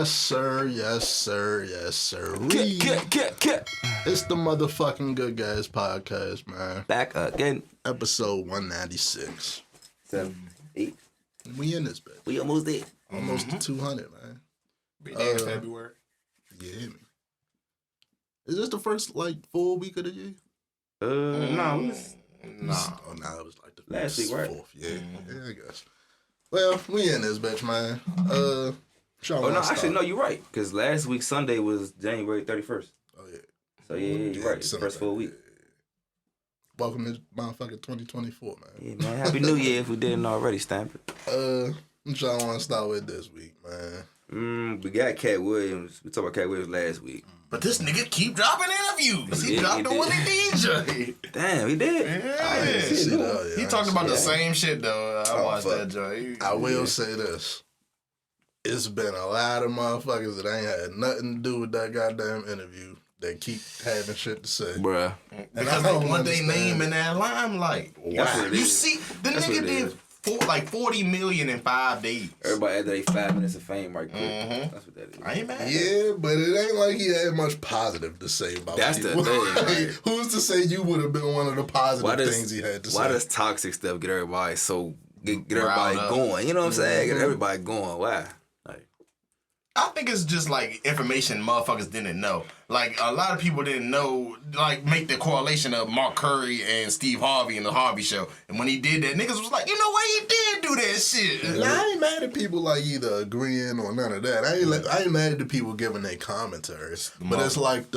Yes, sir. Yes, sir. Yes, sir. Get. It's the motherfucking Good Guys podcast, man. Back again. Episode 196. 7, 8. We in this bitch. We almost there. Almost to 200, man. Be there in February. Yeah, man. Is this the first, full week of the year? No. No. Oh, no, it was like the Last week, right? fourth. Yeah, yeah, I guess. Well, we in this bitch, man. Oh, no, actually, no, you're right. Because last week, Sunday, was January 31st. Oh, yeah. So, yeah, you're right. It's the first full week. Welcome to motherfucking 2024, man. Yeah, man. Happy New Year if we didn't already stamp it. What y'all want to start with this week, man? We got Cat Williams. We talked about Cat Williams last week. But this nigga keep dropping interviews. He dropped the Willie DJ. Damn, he did. Yeah. He talked about the same shit, though. I watched that joint. I will say this. It's been a lot of motherfuckers that ain't had nothing to do with that goddamn interview that keep having shit to say. Bruh. Because they want their name in that limelight. Wow. You see, the nigga did 40 million in 5 days. Everybody had their 5 minutes of fame right quick. Mm-hmm. That's what that is. I ain't mad. Yeah, but it ain't like he had much positive to say about That's people. the thing. Who's to say you would have been one of the positive things he had to say? Why does toxic stuff get everybody get everybody going? You know what I'm saying? Get everybody going. Why? I think it's just information motherfuckers didn't know. A lot of people didn't know, make the correlation of Mark Curry and Steve Harvey in the Harvey Show. And when he did that, niggas was like, you know what, he did do that shit. Nah, I ain't mad at people either agreeing or none of that. I ain't mad at the people giving their commentaries. But it's like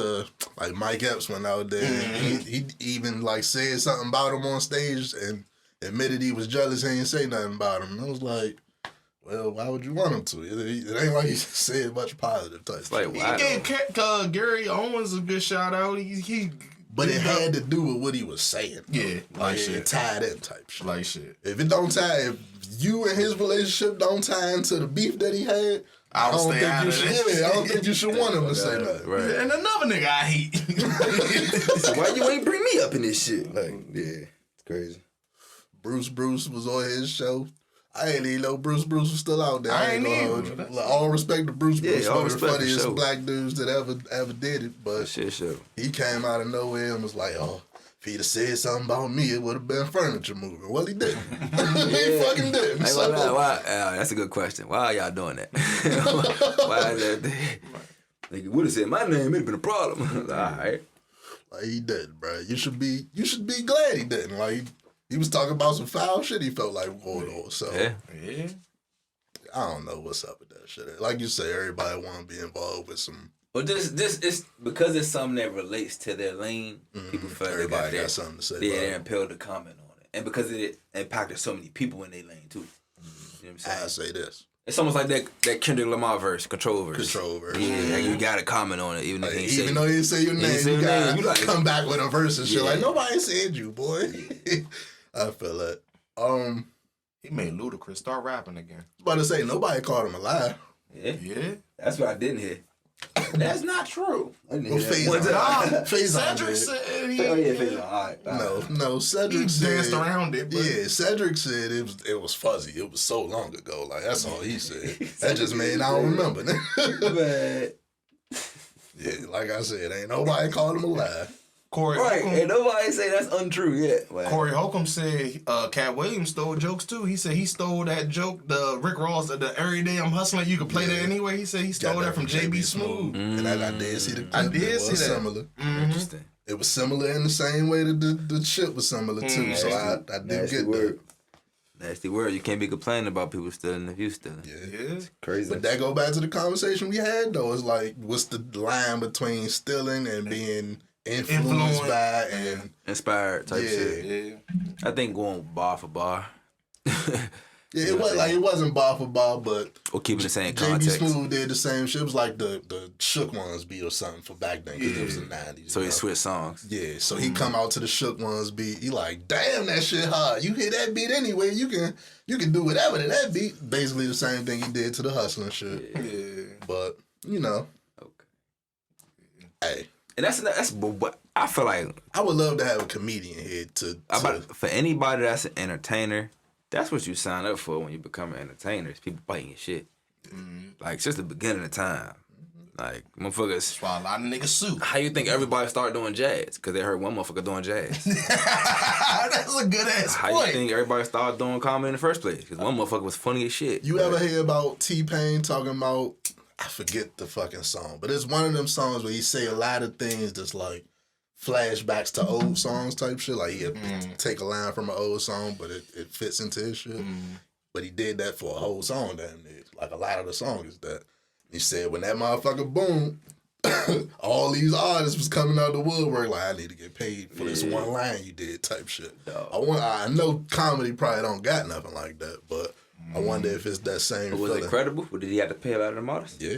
Mike Epps went out there and he even said something about him on stage and admitted he was jealous. He ain't say nothing about him. And I was like, well, why would you want him to? It ain't like he said much positive type shit. He gave Gary Owens a good shout out. But it had to do with what he was saying. Yeah. It tied in type shit. Shit. If you and his relationship don't tie into the beef that he had, I don't think you should want him to say nothing. Right. And another nigga I hate. So why you ain't bring me up in this shit? It's crazy. Bruce was on his show. I ain't even know Bruce was still out there. I ain't gonna hold you. All respect to Bruce. Yeah, one of the funniest black dudes that ever did it. But he came out of nowhere and was like, oh, if he'd have said something about me, it would have been furniture moving. Well, he didn't. He fucking didn't. That's a good question. Why are y'all doing that? Why is that? Nigga would have said my name, it'd have been a problem. All right. He didn't, bro. You should be glad he didn't. He was talking about some foul shit he felt like going on. So, yeah. I don't know what's up with that shit. Like you say, everybody want to be involved with some. But this is because it's something that relates to their lane. People feel everybody got something to say. Yeah, they're impelled to comment on it, and because it impacted so many people in their lane too. You know what I'm saying? I say this. It's almost like that Kendrick Lamar verse, Control verse. Control verse. Yeah, you gotta comment on it, even if even though he didn't say your name, you gotta come back with a verse and shit. Nobody said you, boy. I feel that. He made Ludacris start rapping again. I was about to say, nobody called him a liar. Yeah. That's what I didn't hear. That's not true. Cedric said he... Oh, yeah, Faison. All right. No, Cedric said... He danced around it, but... Yeah, Cedric said it was fuzzy. It was so long ago. That's all he said. That just made I don't remember. But... Yeah, like I said, ain't nobody called him a liar. Corey Holcomb, and nobody say that's untrue yet. Wow. Corey Holcomb said Cat Williams stole jokes too. He said he stole that joke, the Rick Ross, the Every Day I'm Hustling, you can play that anyway. He said he stole that from JB Smooth. And I did see the clip. I did see that. Similar. Interesting. It was similar in the same way that the shit was similar too. So I did get that. Nasty word. You can't be complaining about people stealing if you stealing. Yeah. It's crazy. But that go back to the conversation we had though. It's what's the line between stealing and being influenced by and inspired type shit. Yeah. I think going bar for bar. Yeah, it wasn't bar for bar, but or keeping the same context. JB Smooth did the same shit. It was like the Shook Ones beat or something for back then because it was the 90s. So he switched songs. Yeah, so he come out to the Shook Ones beat. He like, damn, that shit hard. You hear that beat anyway, you can do whatever to that beat. Basically the same thing he did to the Hustling shit. Yeah. But, hey. And that's what I feel like. I would love to have a comedian here for anybody that's an entertainer. That's what you sign up for when you become an entertainer. Is people biting your shit. Like, since the beginning of time. Like, motherfuckers. That's why a lot of niggas sue. How you think everybody started doing jazz? Because they heard one motherfucker doing jazz. That's a good ass How point. you think everybody started doing comedy in the first place? Because one motherfucker was funny as shit. You ever hear about T-Pain talking about, I forget the fucking song, but it's one of them songs where he say a lot of things that's like flashbacks to old songs type shit. Like he'll take a line from an old song, but it fits into his shit. But he did that for a whole song, damn near. Like a lot of the song is that. He said when that motherfucker boomed, all these artists was coming out the woodwork like, I need to get paid for this one line you did type shit. I know comedy probably don't got nothing like that, but I wonder if it's that same But was feeling. it credible? Or did he have to pay a lot of them artists? Yeah.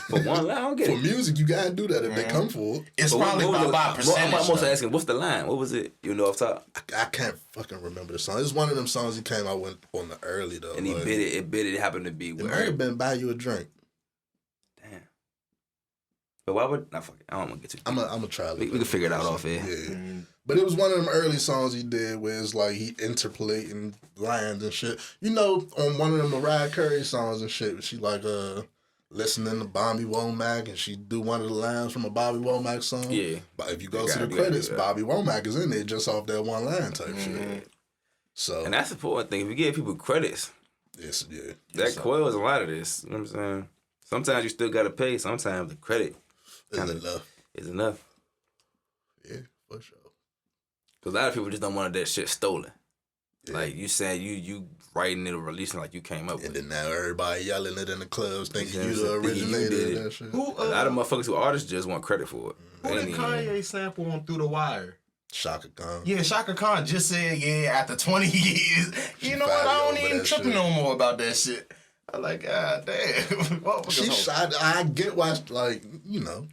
For one line? I don't get For it. music, you gotta do that if they come for it. It's But probably what was about the- percentage. I'm also though. asking, what's the line? What was it? You know off top? I can't fucking remember the song. It's one of them songs he came out with on the early though. And he like, bid it happened to be It with might have been Buy You a Drink. Damn. But why would... Nah, fuck it. I don't want to get too deep. I'm gonna try to We can figure it out off air. Yeah. But it was one of them early songs he did where it's like he interpolating lines and shit. You know, on one of them Mariah Carey songs and shit, she like listening to Bobby Womack and she do one of the lines from a Bobby Womack song. Yeah. But if you go You to gotta the do that, credits, yeah. Bobby Womack is in there just off that one line type shit. So And that's the important thing. If you give people credits, it's, yeah. that So, quells a lot of this. You know what I'm saying? Sometimes you still got to pay. Sometimes the credit it's kinda enough. is enough. Yeah, for sure. Because a lot of people just don't want that shit stolen. Yeah. Like you said, you writing it or releasing like you came up And with it. then now everybody yelling it in the clubs thinking Yeah, you the thinking you originator did of that it. shit. Who, A lot of motherfuckers who artists just want credit for it. who They did ain't even- Kanye sample on Through the Wire? Shaka Khan. Yeah, Shaka Khan just said, yeah, after 20 years, you know what? I don't over even that tripping shit. no more about that shit. I'm like, God damn. She shot. I get why, like, you know,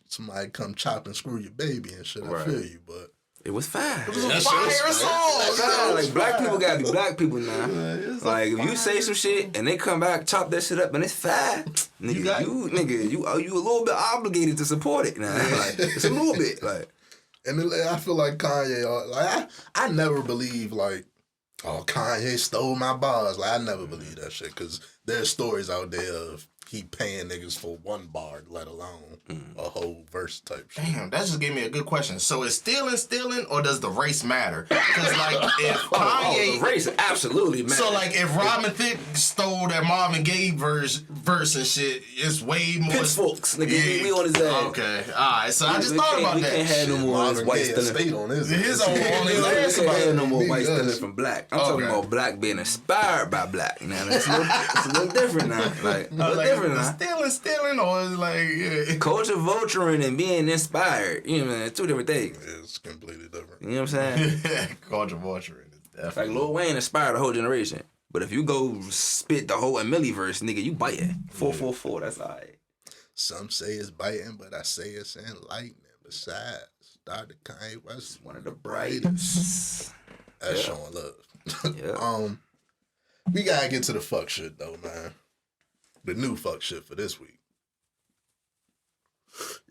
somebody come chop and screw your baby and shit. I Right. feel you, but It was fine. It was a That fire shit was song. Fine. Like black fire. people gotta be black people now. It's a Like if you fire say some shit and they come back, chop that shit up and it's fine. Nigga, you a little bit obligated to support it now. Like it's a little bit. Like and then, I feel like Kanye. Like I never believe like, oh, Kanye stole my bars. Like I never believe that shit because there's stories out there of he paying niggas for one bar, let alone a whole verse type shit. Damn, that just gave me a good question. So is stealing, or does the race matter? Because like if Kanye, the race absolutely man. so like if Robin Thicke stole that Marvin Gaye verse and shit, it's way more. pitchforks, nigga, we on his ass. Okay, all right. So I just thought about we that. can't have no shit. more Marvin white Gaye stealing. stayed on his. His own Yeah. on his We ass. can't have no more Nigga white stealing does. from black. I'm talking Okay. about black being inspired by black. You know, it's a little different now. Like a little Like, different now. stealing, or is like yeah. Culture vulturing and being inspired, you know, man, two different things. It's completely different. You know what I'm saying? Culture vulturing is Like definitely. Lil Wayne inspired a whole generation. But if you go spit the whole Emily verse, nigga, you biting. 444, that's alright. Some say it's biting, but I say it's enlightening. Besides, Dr. Kanye West is One of the brightest. That's showing love. Yeah. We gotta get to the fuck shit though, man. The new fuck shit for this week.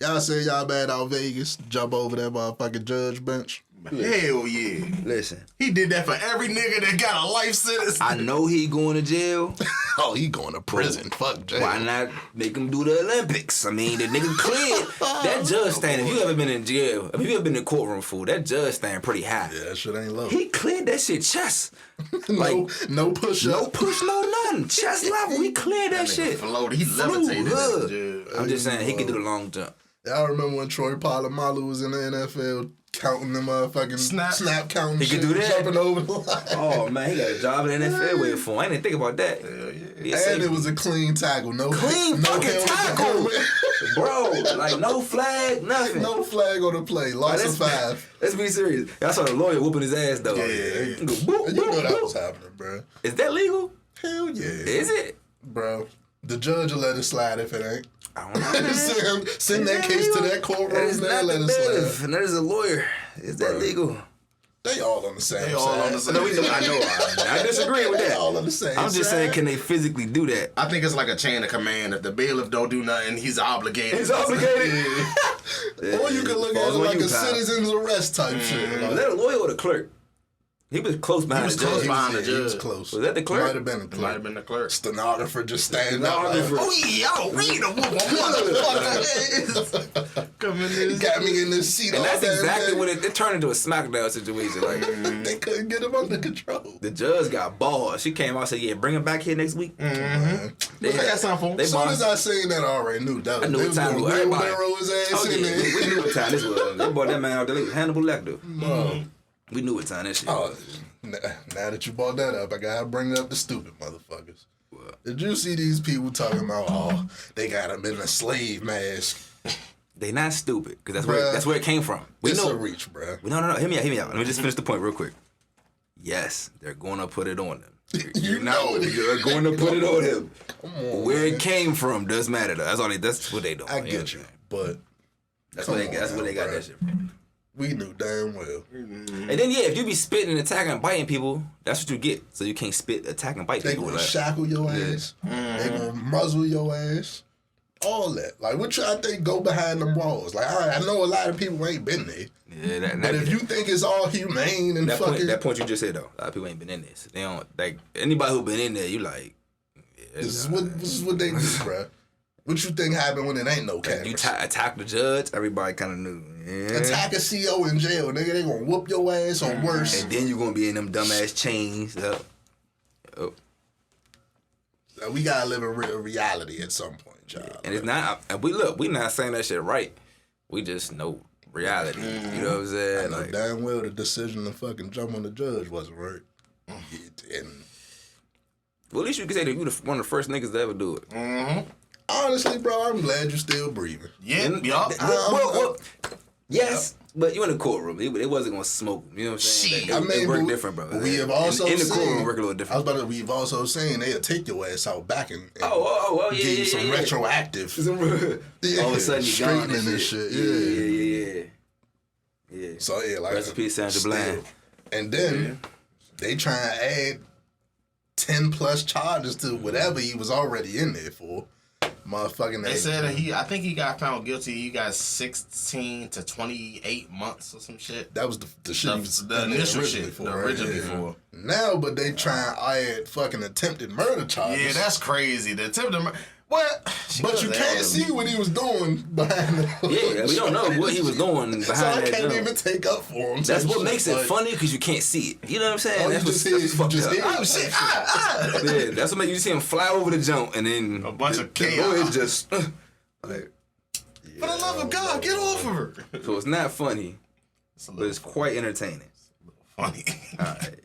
Y'all say y'all bad out Vegas, jump over that motherfucking judge bench. Hell yeah. Listen, He did that for every nigga that got a life sentence. I know he going to jail. Oh, he going to prison. Fuck jail. Why not make him do the Olympics? I mean, the nigga cleared. That judge stand, if you ever been in jail, if you ever been in the courtroom, fool, that judge stand pretty high. Yeah, that shit ain't low. He cleared that shit chest. no push up. No push, no nothing. Chest level. He cleared that shit. Floated. He Flew, levitated. hood. that shit. I'm just saying, he could do the long jump. Y'all remember when Troy Polamalu was in the NFL counting the motherfucking snap counting He shit, could do that? jumping over the line. Oh, man, he got a job in the NFL waiting for him. I didn't even think about that. He a And safety. it was a clean tackle. No Clean no fucking helmet, tackle. Bro, like no flag, nothing. No flag on the play. Loss of 5. Let's be serious. I saw the lawyer whooping his ass though. Yeah. He go, boop, You know boop, that boop. was happening, bro. Is that legal? Hell yeah. Is it? Bro, the judge will let it slide if it ain't. I don't know. Man. Send that case to that That courtroom is and not let the it slide. bailiff, and that is a lawyer. Is that Bro. legal? They all on the same They side. all on the same No, I know. I disagree with They that. all on the same I'm just side. saying, can they physically do that? I think it's like a chain of command. If the bailiff don't do nothing, he's obligated. He's obligated. Or you can look at Falls it on like you, a Kyle. citizen's arrest type shit. Is Like, that a lawyer or the clerk? He was close behind the judge. He was close. Was that the clerk? Might have been the clerk. Might have been the clerk. Stenographer just standing up. Like, oh yeah, I don't read a motherfucker. Come in this. Got me in this seat. And that's exactly what what it turned into a SmackDown situation. Like they couldn't get him under control. the judge got balls. She came out and said, "Yeah, bring him back here next week." I got something for him. As soon as I seen that, I already knew that. I knew what time it was. Everybody his ass Oh, in yeah, there. we knew what time this was. They brought that man out there. Hannibal Lecter. We knew what time that shit was. Now that you brought that up, I gotta bring up the stupid motherfuckers. What? Did you see these people talking about? Oh, they got him in a slave mask. They not stupid because that's where it came from. We It's know. a reach, bruh. No. Hear me out. Let me just finish the point real quick. Yes, they're going to put it on them. You know it. They're going to put it on him. Come on, Where man. it came from does matter though. That's what they doing. I get you, but That's where they got that shit from. we knew damn well. And then if you be spitting, attacking, and biting people, that's what you get. So you can't spit, attack, and bite They people. gonna shackle your ass. They gonna muzzle your ass. All that. Like, what y'all think go behind them walls? Like, I know a lot of people ain't been there. Yeah, But if you think it's all humane and fucking... that point you just said though, a lot of people ain't been in this. They don't like anybody who been in there. You like, This is what they do, bruh. What you think happened when it ain't no cameras? you attack the judge. Everybody kind of knew. Yeah. Attack a CO in jail, nigga. They gonna whoop your ass or worse. And then you gonna be in them dumbass chains. So we gotta live in real reality at some point, y'all. And it's not. We not saying that shit right. We just know reality. You know what I'm saying? I know Like, damn well the decision to fucking jump on the judge wasn't right. And well, at least you can say that you one of the first niggas to ever do it. honestly, bro, I'm glad you're still breathing. Yeah, Yes, but you in the courtroom. It wasn't gonna smoke. You know what I'm saying? Shit. It worked different, bro. We have also in the seen, courtroom work a little different. we've also seen they'll take your ass out back and Yeah, give you some retroactive. All of a sudden you gone straightening and shit. Yeah. So yeah, like Rest in peace, Sandra Bland. And then they try and add 10 plus charges to whatever he was already in there for. Motherfucking. They said that I think he got found guilty. He got 16 to 28 months or some shit. That was the shit he was The initial shit. for, The right? originally for. Now, but they try and add fucking attempted murder charges. Yeah, that's crazy. The attempted murder. What? But you can't see what he was doing behind the Yeah, we don't know what he was doing behind so I that can't jump. even take up for him. That's what Shit, makes it like, funny because you can't see it. You know what I'm saying? Oh, That's you what's just fucked hear up. it. Oh shit! Yeah, that's what makes you see him fly over the jump and then A bunch of the chaos. lawyer just like. For the love of God, get off of her. So it's not funny, It's a but little it's quite entertaining. funny. All right.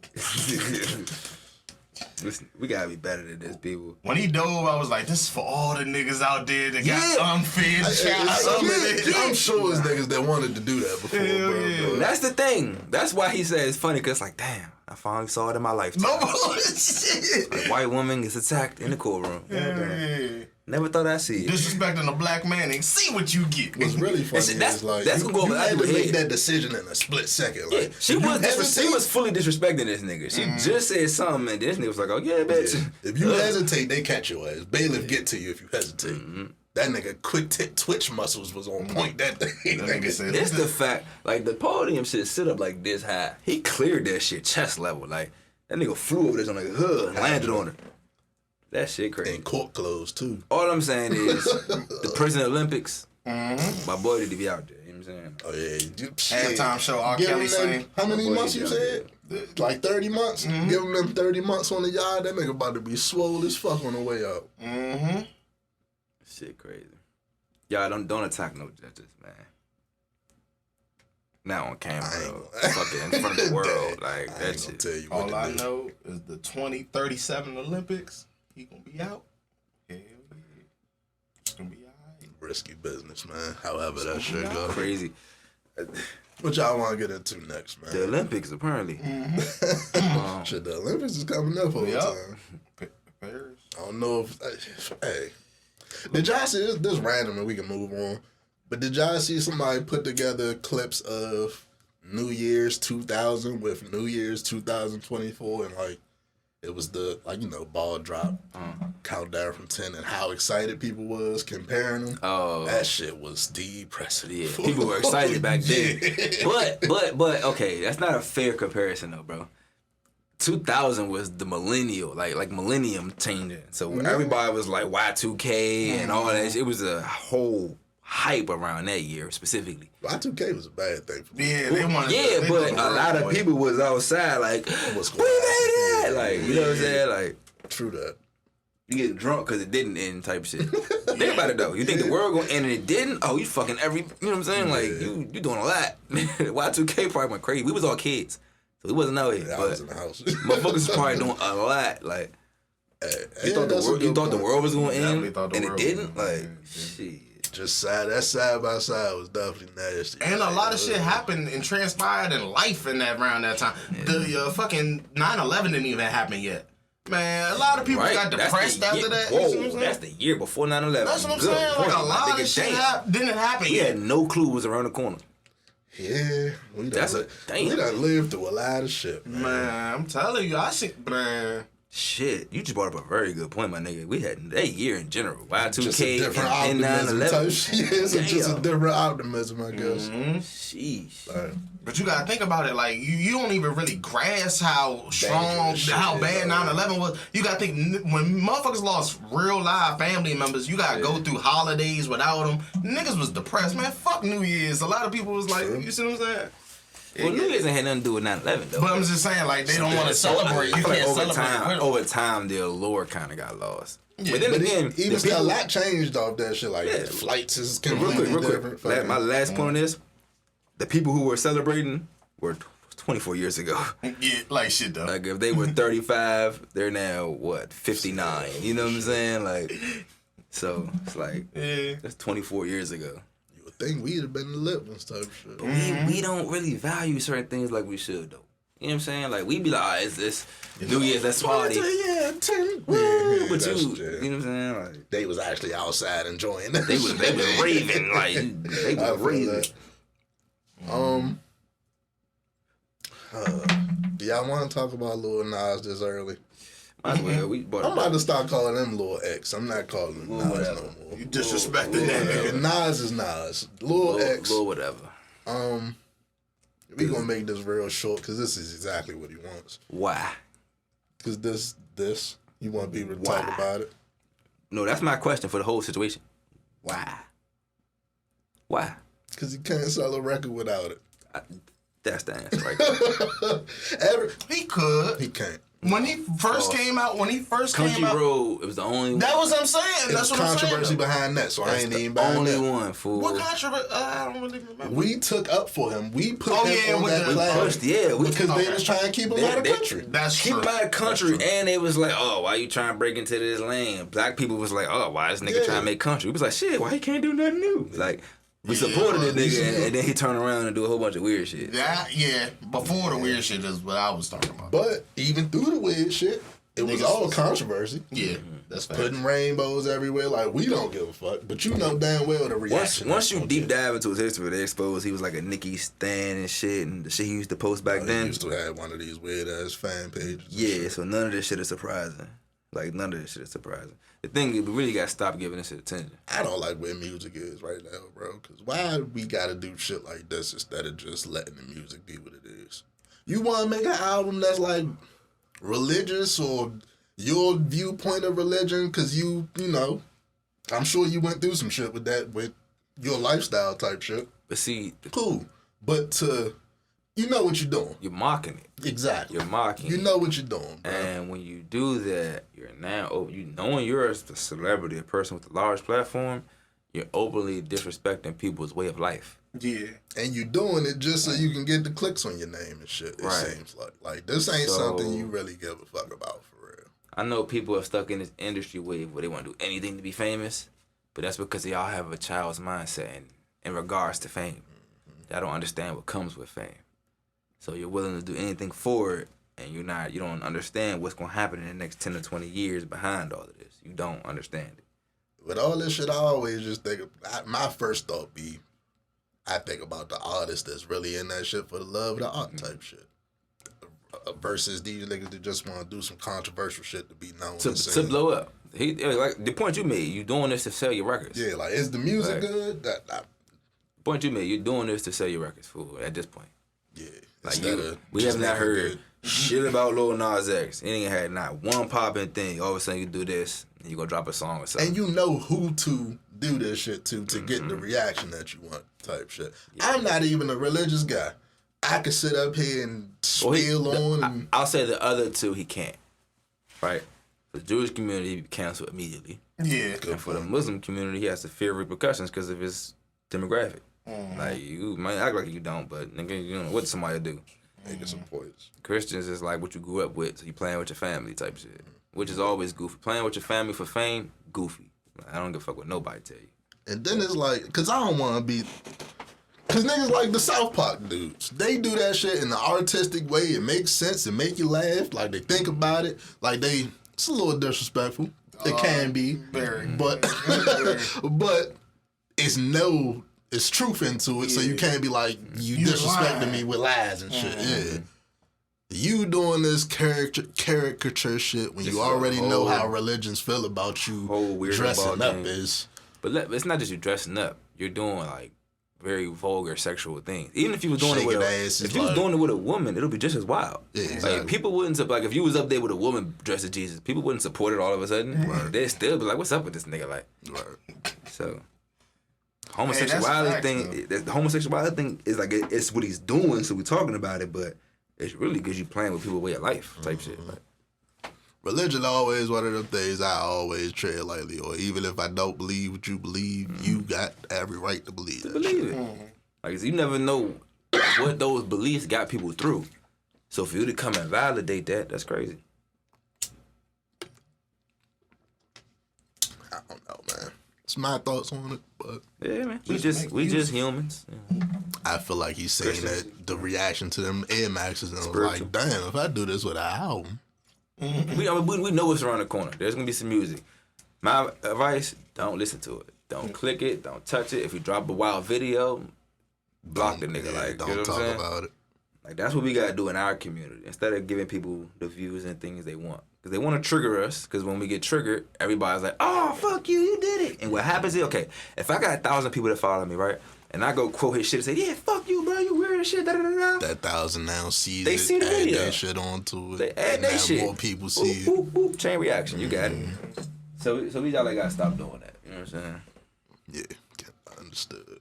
Listen, we gotta be better than this, people. When he dove, I was like, "This is for all the niggas out there that got unfair I'm sure it's niggas that wanted to do that before, bro. That's the thing. That's why he said it's funny, because like, damn, I finally saw it in my lifetime. No bullshit. A white woman gets attacked in the courtroom. Yeah. Never thought I'd see it. Disrespecting a black man and see what you get. What's really funny That's- is like that's you, gonna go you over had to your make head. that decision in a split second. Like, Yeah, she was fully disrespecting this nigga. She just said something, and this nigga was like, "Oh yeah, bitch." If you hesitate, they catch your ass. Bailiff get to you if you hesitate. That nigga quick twitch muscles was on point that day. nigga said, It's the fact, like the podium shit sit up like this high. He cleared that shit chest level. Like that nigga flew over this on like and landed on her. That shit crazy. And court closed too. All I'm saying is the prison Olympics. My boy need to be out there. You know what I'm saying? Oh yeah, halftime show, R. Give Kelly him saying. how many My boy months you out said? Like 30 months? Give him them 30 months on the yard. That nigga about to be swole as fuck on the way out. Shit crazy. Y'all don't attack no judges, man. Not on camera, though. Fucking in front of the world. Like, I that ain't gonna shit. tell you what All to I do. know is the 2037 Olympics. He gonna be out. Hell yeah. It's gonna be alright. Risky business, man. However that shit go. Crazy. What y'all want to get into next, man? The Olympics, apparently. Shit, the Olympics is coming up all the time. Paris. I don't know if hey. Did y'all see this random and we can move on? But did y'all see somebody put together clips of New Year's 2000 with New Year's 2024 and like it was the ball drop countdown from 10 and how excited people was comparing them. Oh. That shit was depressing. Yeah, people were excited back then. But okay, that's not a fair comparison though, bro. 2000 was the millennial, like millennium changing. So everybody was like Y2K and all that. It was a whole hype around that year specifically. Y2K was a bad thing for me. Yeah, they wanted. Yeah, but a lot of people was outside like, What's we made it! Like, you know what I'm saying? Like, true that. you get drunk because it didn't end type shit. Think about it though. You think the world gonna end and it didn't? Oh, you fucking you know what I'm saying? Like, you doing a lot. Y2K probably went crazy. We was all kids. So we wasn't out here. I but was in the house. motherfuckers was probably doing a lot. Like, you thought the world was gonna end and it didn't? Like, shit. Just that side by side was definitely nasty. And a lot of shit happened and transpired in life in that around that time. Yeah. The fucking 9/11 didn't even happen yet. Man, a lot of people got depressed after that. Whoa, you see what I'm saying? That's the year before 9/11. That's what I'm saying. Like, a lot of shit didn't happen We yet. had no clue it was around the corner. Yeah, we done lived through a lot of shit, man. I'm telling you, man. Shit, you just brought up a very good point, my nigga. We had that year in general. Y2K and 9/11. It's just a different optimism, I guess. Sheesh. But you gotta think about it, like you don't even really grasp how strong, how bad 9/11 was. You gotta think when motherfuckers lost real live family members, you gotta go through holidays without them. Niggas was depressed, man. Fuck New Year's. A lot of people was like, you see what I'm saying? Well, New Year's ain't had nothing to do with 9/11 though. But I'm just saying, like, they don't want to celebrate. You can't celebrate. Over time, the allure kind of got lost. Yeah, but then again, even still, a lot changed off that shit. Like flights is completely different. My last point on this: the people who were celebrating were 24 years ago. Yeah, like shit though. Like if they were 35, they're now what 59. You know what I'm saying? Like, so it's like that's 24 years ago. I think we'd have been the lit ones type shit. But we don't really value certain things like we should though. You know what I'm saying? Like we be like, it's this New Year's, let's party. But you know what I'm saying? Like they was actually outside enjoying that. They was raving like they was raving. Do y'all want to talk about Lil Nas this early? Might as well. I'm about to start calling him Lil X. I'm not calling him Nas no more. You disrespecting that. Nas is Nas. Lil X. Lil whatever. We gonna make this real short because this is exactly what he wants. Why? Because this you want people to talk about it. No, that's my question for the whole situation. Why? Because he can't sell a record without it. That's the answer right there. He could. He can't. When he first came out, Country Road, it was the only one. That was what I'm saying. That's what I'm saying. Controversy behind that, so I ain't even buying only that. one, fool. What controversy? I don't really remember. We took up for him. We put him on that class. Because they was trying to keep him out of country. That's true. Keep him out of country, and they was like, oh, why you trying to break into this lane? Black people was like, oh, why this nigga trying to make country? We was like, shit, why he can't do nothing new? Like, we supported this nigga, and then he turned around and do a whole bunch of weird shit. Before the weird shit is what I was talking about. But even through the weird shit, it was all controversy. Yeah, that's fact. Putting rainbows everywhere, like we don't give a fuck. But you know damn well the reaction. Once you deep dive into his history, they exposed he was like a Nicki stan and shit, and the shit he used to post back then. He used to have one of these weird ass fan pages. Yeah, so none of this shit is surprising. Like none of this shit is surprising. The thing is, we really gotta stop giving this shit attention. I don't like where music is right now, bro. Because why we gotta do shit like this instead of just letting the music be what it is? You want to make an album that's like religious or your viewpoint of religion? Because you know, I'm sure you went through some shit with that, with your lifestyle type shit. But see, cool. But you know what you're doing. You're mocking it. Exactly. You're mocking. You know what you're doing, bro. And when you do that, you're now knowing you're a celebrity, a person with a large platform. You're openly disrespecting people's way of life. Yeah. And you doing it just so you can get the clicks on your name and shit. It seems like this ain't something you really give a fuck about for real. I know people are stuck in this industry wave where they want to do anything to be famous, but that's because they all have a child's mindset in regards to fame. They don't understand what comes with fame. So you're willing to do anything for it, and you don't understand what's gonna happen in the next 10 to 20 years behind all of this. You don't understand it. With all this shit, I always just think my first thought I think about the artist that's really in that shit for the love of the art type shit. Versus these niggas that just want to do some controversial shit to be known to blow up. Like the point you made, you doing this to sell your records. Yeah, like is the music good? The point you made, you're doing this to sell your records, fool. At this point. Yeah. Like we have not heard shit about Lil Nas X. He ain't had not one popping thing. All of a sudden you do this, and you gonna drop a song or something. And you know who to do this shit to get the reaction that you want, type shit. Yeah. I'm not even a religious guy. I could sit up here and spiel on. I'll say the other two he can't. Right? The Jewish community he cancel immediately. Yeah. And for the Muslim community, he has to fear repercussions because of his demographic. Like, you might act like you don't, but nigga, you know what somebody do. Making some points. Christians is like what you grew up with, so you playing with your family type shit. Which is always goofy. Playing with your family for fame, goofy. Like, I don't give a fuck what nobody tell you. And then it's like, because I don't want to be... Because niggas like the South Park dudes. They do that shit in an artistic way. It makes sense. It make you laugh. Like, they think about it. Like, it's a little disrespectful. It can be. Very. But, but it's truth into it, so you can't be like, you disrespecting me with lies and shit. Yeah. You doing this caricature shit when you already know how religions feel about you dressing up is. But it's not just you dressing up. You're doing, like, very vulgar sexual things. Even if you was doing it with a woman, it'll be just as wild. Yeah, exactly. Like, people wouldn't, like, if you was up there with a woman dressed as Jesus, people wouldn't support it all of a sudden. Right. They'd still be like, what's up with this nigga? Like, right. So... Homosexuality the homosexuality thing is like it's what he's doing, so we're talking about it, but it's really because you playing with people's way of life type shit. Like, religion always one of them things I always tread lightly, or even if I don't believe what you believe, you got every right to believe it. Like, you never know what those beliefs got people through. So for you to come and validate that, that's crazy. I don't know, man. It's my thoughts on it, but yeah, man. We just humans. Yeah. I feel like he's saying that the reaction to them Air Maxes and was like, damn, if I do this with an album. We know what's around the corner. There's gonna be some music. My advice: don't listen to it. Don't click it. Don't touch it. If you drop a wild video, block the nigga. Like, don't you know talk what I'm saying? about it. Like, that's what we gotta do in our community instead of giving people the views and things they want. Because they want to trigger us. Because when we get triggered, everybody's like, oh, fuck you, you did it. And what happens is, okay, if I got 1,000 people that follow me, right? And I go quote his shit and say, yeah, fuck you, bro, you weird as shit, da da da. That 1,000 now sees they it, see the video. add that shit onto it. They add that shit. More people see it. Boop, boop, chain reaction, you got it. So we gotta stop doing that. You know what I'm saying? Yeah, understood.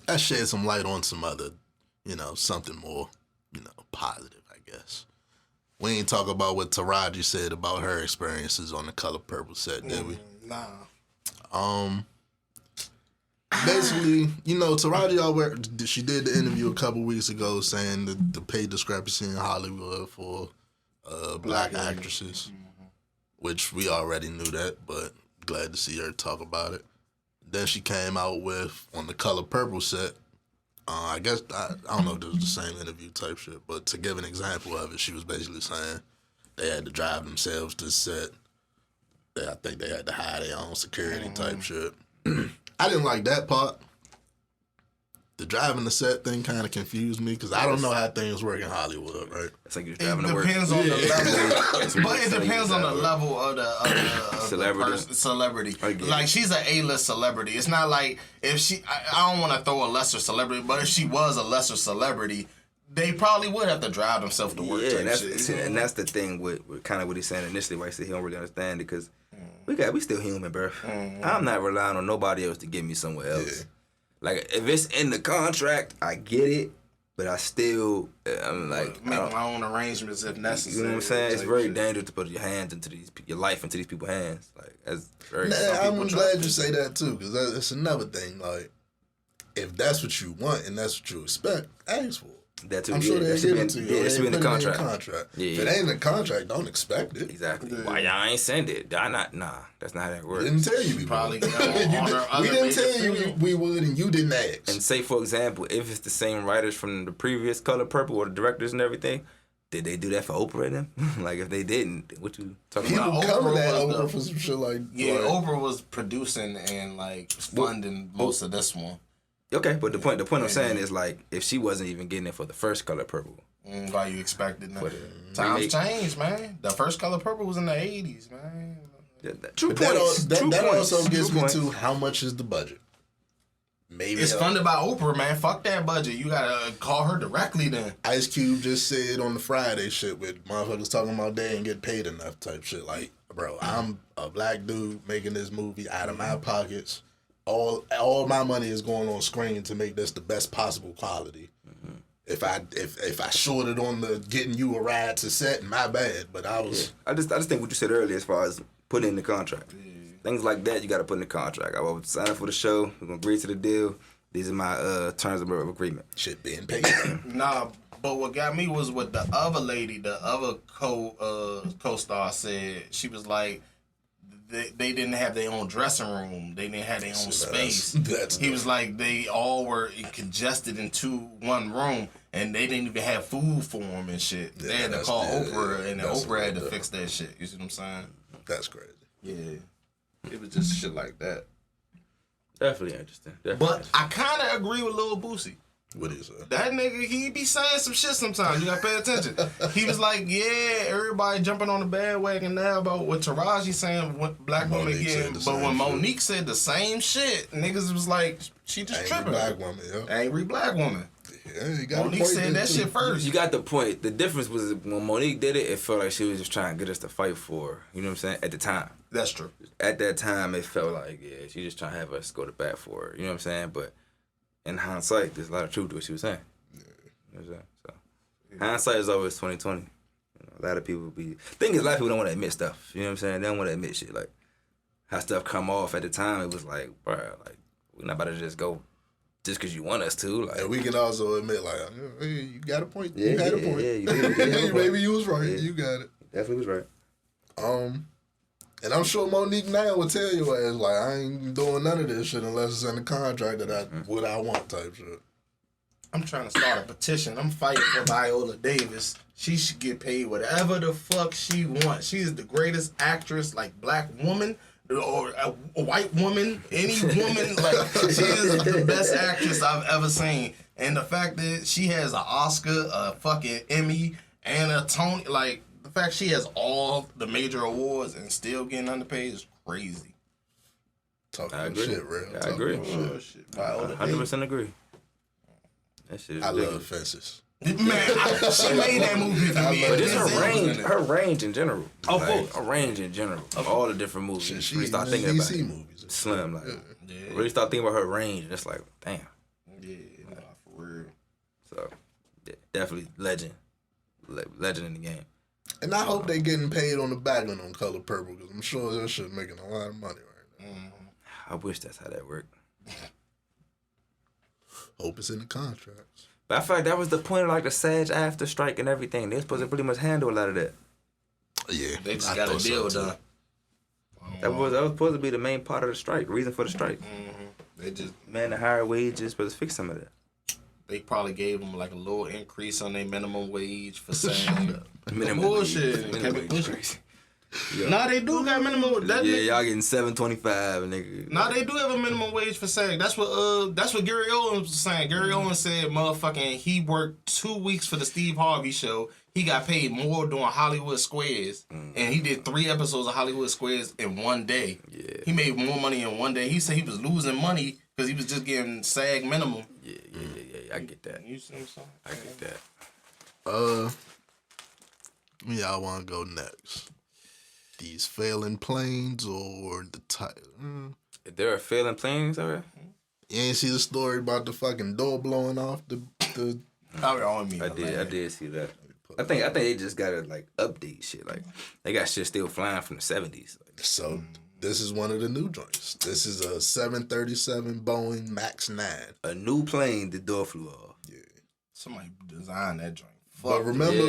I shed some light on some other, something more, positive, I guess. We ain't talk about what Taraji said about her experiences on the Color Purple set, did we? Nah. Basically, Taraji she did the interview a couple weeks ago saying the pay discrepancy in Hollywood for black actresses, which we already knew that, but glad to see her talk about it. Then she came out with, on the Color Purple set, I guess, I don't know if it was the same interview type shit, but to give an example of it, she was basically saying they had to drive themselves to the set. I think they had to hire their own security type shit. I didn't like that part. The driving the set thing kind of confused me because I don't know how things work in Hollywood, right? It's like you're driving to work. It depends on the level, but it depends on the level of the celebrity. Like, she's an A-list celebrity. It's not like if she. I don't want to throw a lesser celebrity, but if she was a lesser celebrity, they probably would have to drive themselves to work. Yeah, and that's the thing with kind of what he's saying initially. Why he said he don't really understand it because we still human, bro. I'm not relying on nobody else to get me somewhere else. Yeah. Like, if it's in the contract, I get it, but I still, I'm like, make my own arrangements if necessary. You know what I'm saying? It's very dangerous to put your hands into your life into these people's hands. Like, that's very. I'm glad you say that too, because that's another thing. Like, if that's what you want and that's what you expect, ask for it. That too. I'm sure they'll give it to you. Yeah, it should be in the contract. Yeah, if it ain't in the contract, don't expect it. Exactly. Yeah. Why y'all ain't send it? Nah, that's not how that works. We didn't tell you we probably. we didn't tell you we would, and you didn't ask. And say, for example, if it's the same writers from the previous Color Purple or the directors and everything, did they do that for Oprah and them? Like, if they didn't, what you talking about? People coming at Oprah for some shit like. Yeah, Oprah was producing and like funding most of this one. Okay, but the point I'm saying is, like, if she wasn't even getting it for the first Color Purple. Why you expected that? Times changed, man. The first Color Purple was in the 80s, man. True points. That also gets me to how much is the budget? maybe it's funded by Oprah, man. Fuck that budget. You gotta call her directly then. Ice Cube just said on the Friday shit with motherfuckers talking about they ain't get paid enough type shit. Like, bro, I'm a black dude making this movie out of my pockets. All my money is going on screen to make this the best possible quality. If I shorted on the getting you a ride to set, my bad. But I was. Yeah. I just think what you said earlier as far as putting in the contract. Yeah. Things like that you got to put in the contract. I was signing for the show. We're gonna agree to the deal. These are my terms of agreement. Shit being paid. Nah, but what got me was what the other lady, the other co-star said. She was like, they didn't have their own dressing room. They didn't have their own space. He was like, they all were congested into one room, and they didn't even have food for them and shit. They had to call Oprah, and Oprah had to fix that shit. You see what I'm saying? That's crazy. Yeah. It was just shit like that. Definitely interesting. But I kind of agree with Lil Boosie. What is that? That nigga, he be saying some shit sometimes. You gotta pay attention. He was like, yeah, everybody jumping on the bandwagon now about what Taraji saying, what black women getting. But when Monique said the same shit, niggas was like, she just tripping. Black woman, yeah. Angry black woman. Yeah, you got Monique said that shit first. You got the point. The difference was when Monique did it, it felt like she was just trying to get us to fight for her. You know what I'm saying? At the time. That's true. At that time, it felt like, yeah, she just trying to have us go to bat for her. You know what I'm saying? But in hindsight, there's a lot of truth to what she was saying. Yeah. You know what I'm saying? So, hindsight is always 20/20. You know, a lot of people be... Thing is, a lot of people don't want to admit stuff. You know what I'm saying? They don't want to admit shit. Like, how stuff come off at the time, it was like, bro, like, we're not about to just go just because you want us to. Like, and we can also admit, like, hey, you got a point. Yeah, you had a point. Yeah, you did. Maybe you was right. Yeah. You got it. Definitely was right. And I'm sure Monique now will tell you ass like, I ain't doing none of this shit unless it's in the contract that what I want type shit. I'm trying to start a petition. I'm fighting for Viola Davis. She should get paid whatever the fuck she wants. She is the greatest actress, like black woman or a white woman, any woman. Like, she is the best actress I've ever seen. And the fact that she has an Oscar, a fucking Emmy, and a Tony, like, the fact she has all the major awards and still getting underpaid is crazy. Talking shit, real. I agree. Shit. 100% agree. That shit is ridiculous. Love Fences. Man, she made that movie for me. But just her range in general. Oh, like, her range in general. Of all the different movies. She really start thinking about DC it. movies. Slim, like, really start thinking about her range. And it's like, damn. Yeah, nah, for real. So, yeah, definitely legend. Legend in the game. And I hope they getting paid on the back end on Color Purple because I'm sure that shit making a lot of money right now. I wish that's how that worked. Hope it's in the contracts. But I feel like that was the point of like the SAG after strike and everything. They were supposed to pretty much handle a lot of that. Yeah. They just got a deal done. That was supposed to be the main part of the strike, reason for the strike. They just the higher wages, supposed to fix some of that. They probably gave them like a little increase on their minimum wage for saying minimum bullshit. Minimum wage. Yeah. Nah, they do got minimum. Y'all getting $7.25, nigga. Nah, they do have a minimum wage for SAG. That's what Gary Owens was saying. Gary Owens said, motherfucking, he worked 2 weeks for the Steve Harvey show. He got paid more doing Hollywood Squares, and he did 3 episodes of Hollywood Squares in one day. Yeah, he made more money in one day. He said he was losing money because he was just getting SAG minimum. Yeah. I get that. You see what I'm saying? I get that. Where y'all want to go next? These failing planes or the type? There are failing planes over there? You ain't see the story about the fucking door blowing off the I did see that. I think they just gotta like update shit. Like they got shit still flying from the 70s. So this is one of the new joints. This is a 737 Boeing MAX 9. A new plane, the door flew off. Yeah. Somebody designed that joint. But remember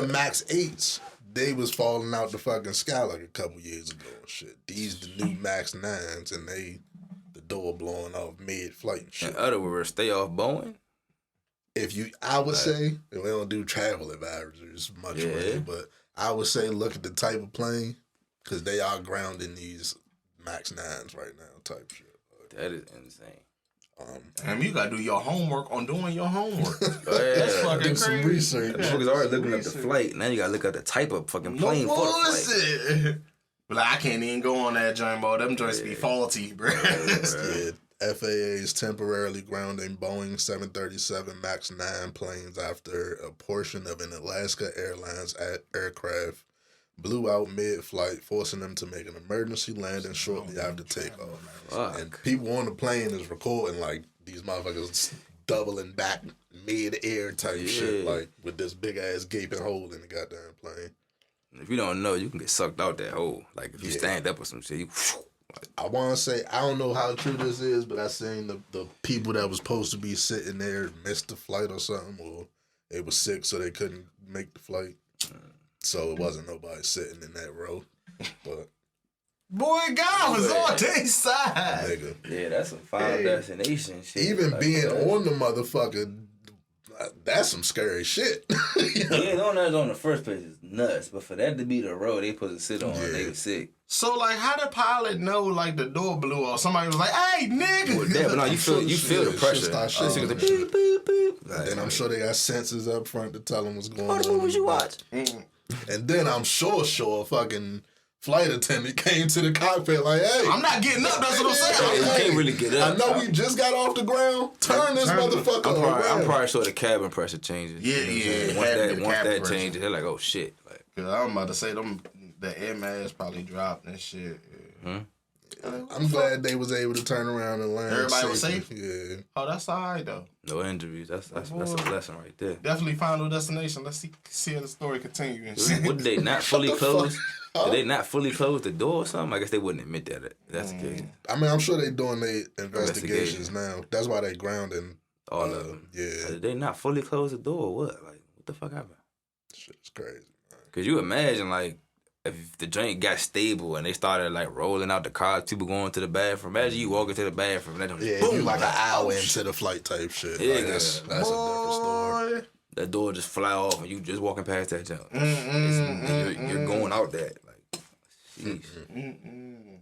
the MAX 8s? They was falling out the fucking sky like a couple years ago and shit. These the new MAX 9s and the door blowing off mid-flight and shit. In other words, stay off Boeing? I would say, we don't do travel advisors much really, but I would say look at the type of plane because they are grounding these MAX 9s right now type shit. That is insane. You gotta do your homework on doing your homework. That's fucking crazy. Some research. Motherfuckers already looking up the flight. Now you gotta look up the type of fucking plane for the flight. But like, I can't even go on that joint, bro. Them joints be faulty, bro. Yeah. FAA is temporarily grounding Boeing 737 MAX 9 planes after a portion of an Alaska Airlines aircraft blew out mid-flight, forcing them to make an emergency landing shortly after takeoff. Fuck. And people on the plane is recording like these motherfuckers doubling back mid-air type shit, like with this big-ass gaping hole in the goddamn plane. If you don't know, you can get sucked out that hole. Like, if you stand up or some shit, you... I want to say, I don't know how true this is, but I seen the people that was supposed to be sitting there missed the flight or something, or they were sick so they couldn't make the flight. So it wasn't nobody sitting in that row. But boy, God was on their side. nigga, Yeah, that's some final destination shit. even like, being on the motherfucker, that's some scary shit. Yeah, on that on the first place is nuts. But for that to be the road they supposed to sit on, they was sick. So, like, how the pilot know, like, the door blew off? Somebody was like, hey, nigga. Well, yeah, but no, you feel the pressure. Boop, boop, boop. And then I'm sure they got sensors up front to tell them what's going on. What movies you watch? And then I'm sure fucking flight attendant came to the cockpit like, hey. I'm not getting up, that's what I'm saying. You can't really get up. I know we just got off the ground. Turn this motherfucker around. I'm probably sure the cabin pressure changes. Yeah. Once that changes, they're like, oh, shit. Like, cause I'm about to say, the air mask probably dropped and shit. Yeah. I'm glad they was able to turn around and land. Everybody was safe? Yeah. Oh, that's all right, though. no injuries. That's a blessing right there. Definitely final destination. Let's see how the story continue. And shit. What, did they not fully close? Did they not fully close the door or something? I guess they wouldn't admit that. That's the case. I mean, I'm sure they doing their investigations now. That's why they grounding all of them. Yeah. Did they not fully close the door or what? Like, what the fuck happened? Shit's crazy, man. Cause you imagine, like, if the joint got stable and they started like rolling out the car, people going to the bathroom. Imagine you walking to the bathroom and Yeah, boom, you like an hour into the flight type shit. Yeah, like, that's a different story. that door just fly off and you just walking past that jump. You're going out that. Like, sheesh.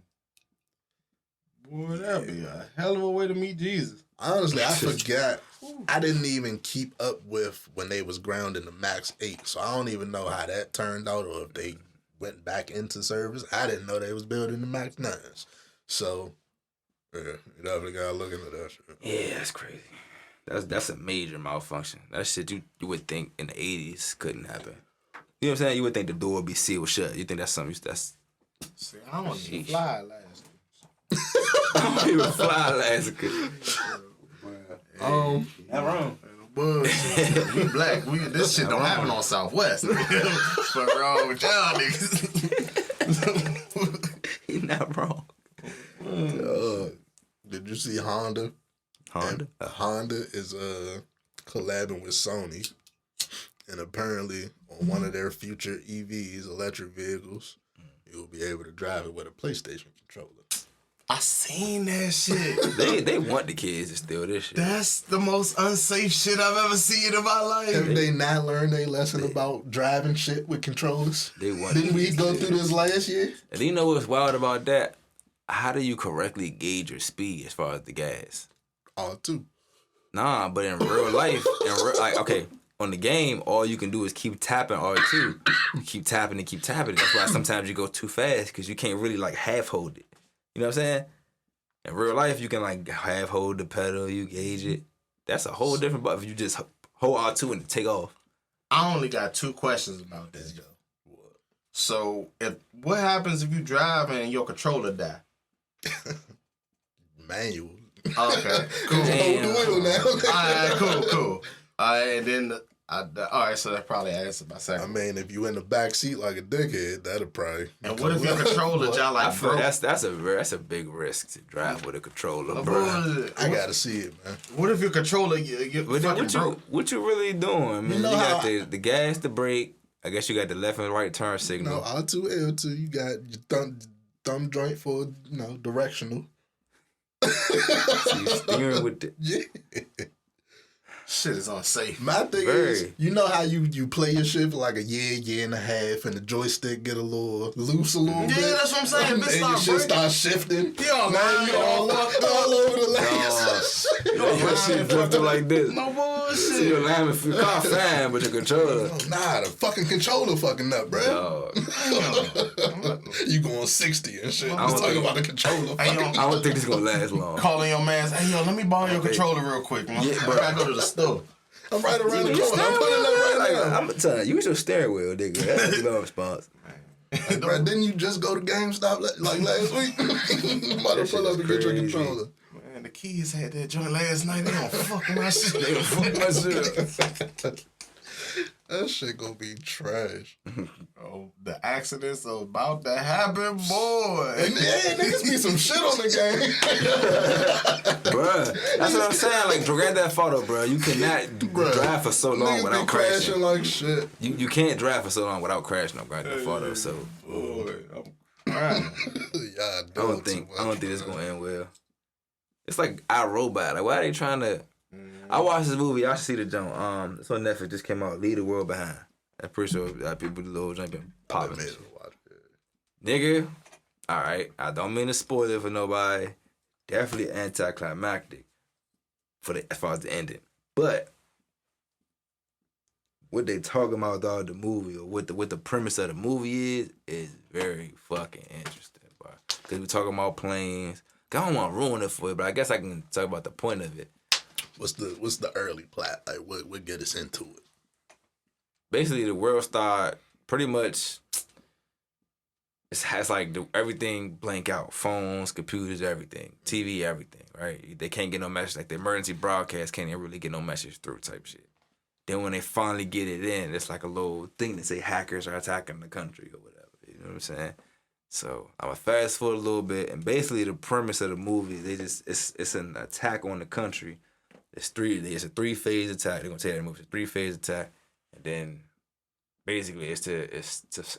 Boy, that'd be a hell of a way to meet Jesus. Honestly, I forgot. I didn't even keep up with when they was grounding the MAX 8, so I don't even know how that turned out or if they went back into service. I didn't know they was building the MAX 9s. So, yeah, you definitely gotta look into that shit. Yeah, that's crazy. That's a major malfunction. That shit you would think in the 80s couldn't happen. You know what I'm saying? You would think the door would be sealed shut. You think that's something that's... See, I don't even fly last week. I don't even fly last week. Not wrong. We black. This shit don't happen on Southwest. Fuck wrong with y'all niggas. He's not wrong. Did you see Honda? Honda is collabing with Sony, and apparently on one of their future EVs, electric vehicles, you'll be able to drive it with a PlayStation controller. I seen that shit. They want the kids to steal this shit. That's the most unsafe shit I've ever seen in my life. Have they not learned their lesson about driving shit with controllers? They want. Didn't we go through this last year? And you know what's wild about that? How do you correctly gauge your speed as far as the gas? R2. Nah, but in real life, on the game, all you can do is keep tapping R2. You keep tapping and keep tapping. That's why sometimes you go too fast because you can't really like half hold it. You know what I'm saying? In real life, you can like half hold the pedal, you gauge it. That's a whole different. But if you just hold R2 and take off. I only got 2 questions about this though. So, what happens if you drive and your controller die? Manual. Okay, cool. Hold the wheel now. Alright, cool. Alright, and then alright, so that probably answered my second. I mean, if you in the back seat like a dickhead, that'll probably. And what if your controller y'all like broke? That's a big risk to drive with a controller, bro. I gotta see it, man. What if your controller get fucking broke? What you really doing, man? You know got the gas, the brake. I guess you got the left and right turn signal. No, R2, L2. You got your thumb joint for directional. So you steering with the... Yeah. Shit is unsafe. My thing is, you know how you play your shit for like a year and a half, and the joystick get a little loose a little bit? Yeah, that's what I'm saying. And your shit start shifting. Yo, man, you all over the lanes. Your shit drifting like this. No bullshit. So your alignment for your car fine, but your controller... Nah, the fucking controller fucking up, bro. Damn. You going 60 and shit. I was talking about the controller. Hey, I don't think this gonna last long. Calling your man, hey, yo, let me borrow your controller real quick, man. Yeah, I gotta go to the store. I'm right around the corner. I'm putting it up right now. I'm telling you, use your steering wheel, nigga. That's a good response. Bro, didn't you just go to GameStop like last week? I'm about to pull up and get your controller. Man, the kids had that joint last night. They don't fuck my shit. They don't fuck my shit. That shit gonna be trash. Oh, the accidents are about to happen, boy. And yeah, niggas be some shit on the game. Bruh, that's what I'm saying. Like, grab that photo, bro. You cannot drive for so long Niggas without be crashing. like shit. You can't drive for so long without crashing on grab that photo. So Boy, I'm crying. Yeah, I don't think it's gonna end well. It's like iRobot. Like, why are they trying to? I watched this movie. I should see the joint. It's on Netflix. Just came out. Leave the World Behind. I'm pretty sure people do little jump and popping. Nigga, all right. I don't mean to spoil it for nobody. Definitely anticlimactic as far as the ending. But what they talking about with the movie or what the premise of the movie is very fucking interesting, bro. Cause we talking about planes. I don't want to ruin it for you, but I guess I can talk about the point of it. What's the early plot? Like what get us into it? Basically, the world start pretty much. It has like everything blank out: phones, computers, everything, TV, everything. Right? They can't get no message. Like the emergency broadcast can't even really get no message through, type shit. Then when they finally get it in, it's like a little thing that say hackers are attacking the country or whatever. You know what I'm saying? So I'm gonna fast forward a little bit, and basically the premise of the movie, it's an attack on the country. It's a 3-phase attack. They're gonna tell you that movie. It's a 3-phase attack, and then basically it's to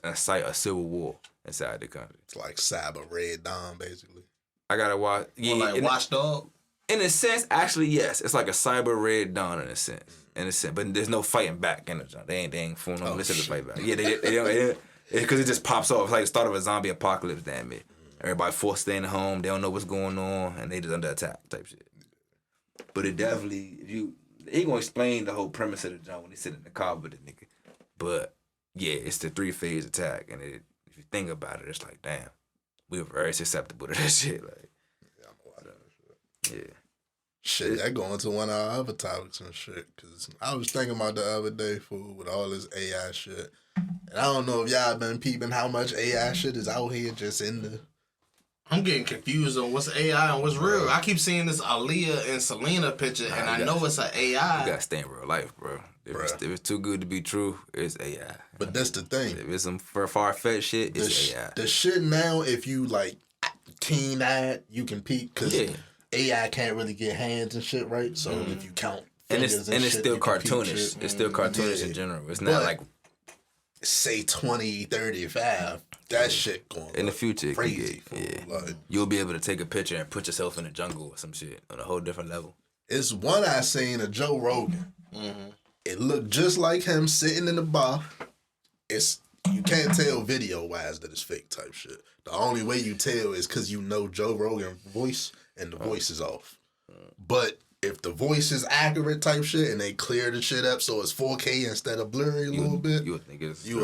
incite a civil war inside the country. It's like Cyber Red Dawn, basically. I gotta watch. Yeah, like Watchdog. In a sense, actually, yes, it's like a Cyber Red Dawn in a sense. But there's no fighting back in the joint. They ain't fooling no listen to fight back. Yeah, they don't. Because it just pops off. It's like the start of a zombie apocalypse, damn it. Everybody forced staying at home. They don't know what's going on, and they just under attack type shit. But it definitely, he gonna explain the whole premise of the joint when he sit in the car with the nigga. But yeah, it's the 3-phase attack, and if you think about it, it's like, damn, we were very susceptible to that shit. Like, yeah, I'm watching that shit. Yeah. Shit, that going to one of our other topics and shit. Cause I was thinking about the other day, fool, with all this AI shit. And I don't know if y'all been peeping how much AI shit is out here just in the... I'm getting confused on what's AI and what's real. I keep seeing this Aaliyah and Selena picture, and I know it's an AI. You gotta stay in real life, bro. If it's too good to be true, it's AI. But that's the thing. If it's some far-fetched shit, it's AI. The shit now, if you like keen-eyed, you can peep, because AI can't really get hands and shit, right? So if you count fingers and it's shit, still cartoonish. It's still cartoonish in general. It's not like... Say 20, 35, that shit going in the future, crazy. Like, you'll be able to take a picture and put yourself in the jungle or some shit on a whole different level. It's one I seen of Joe Rogan. It looked just like him sitting in the bar. You can't tell video wise that it's fake type shit. The only way you tell is because you know Joe Rogan's voice and the voice is off. But if the voice is accurate type shit and they clear the shit up so it's 4K instead of blurry a little bit, you would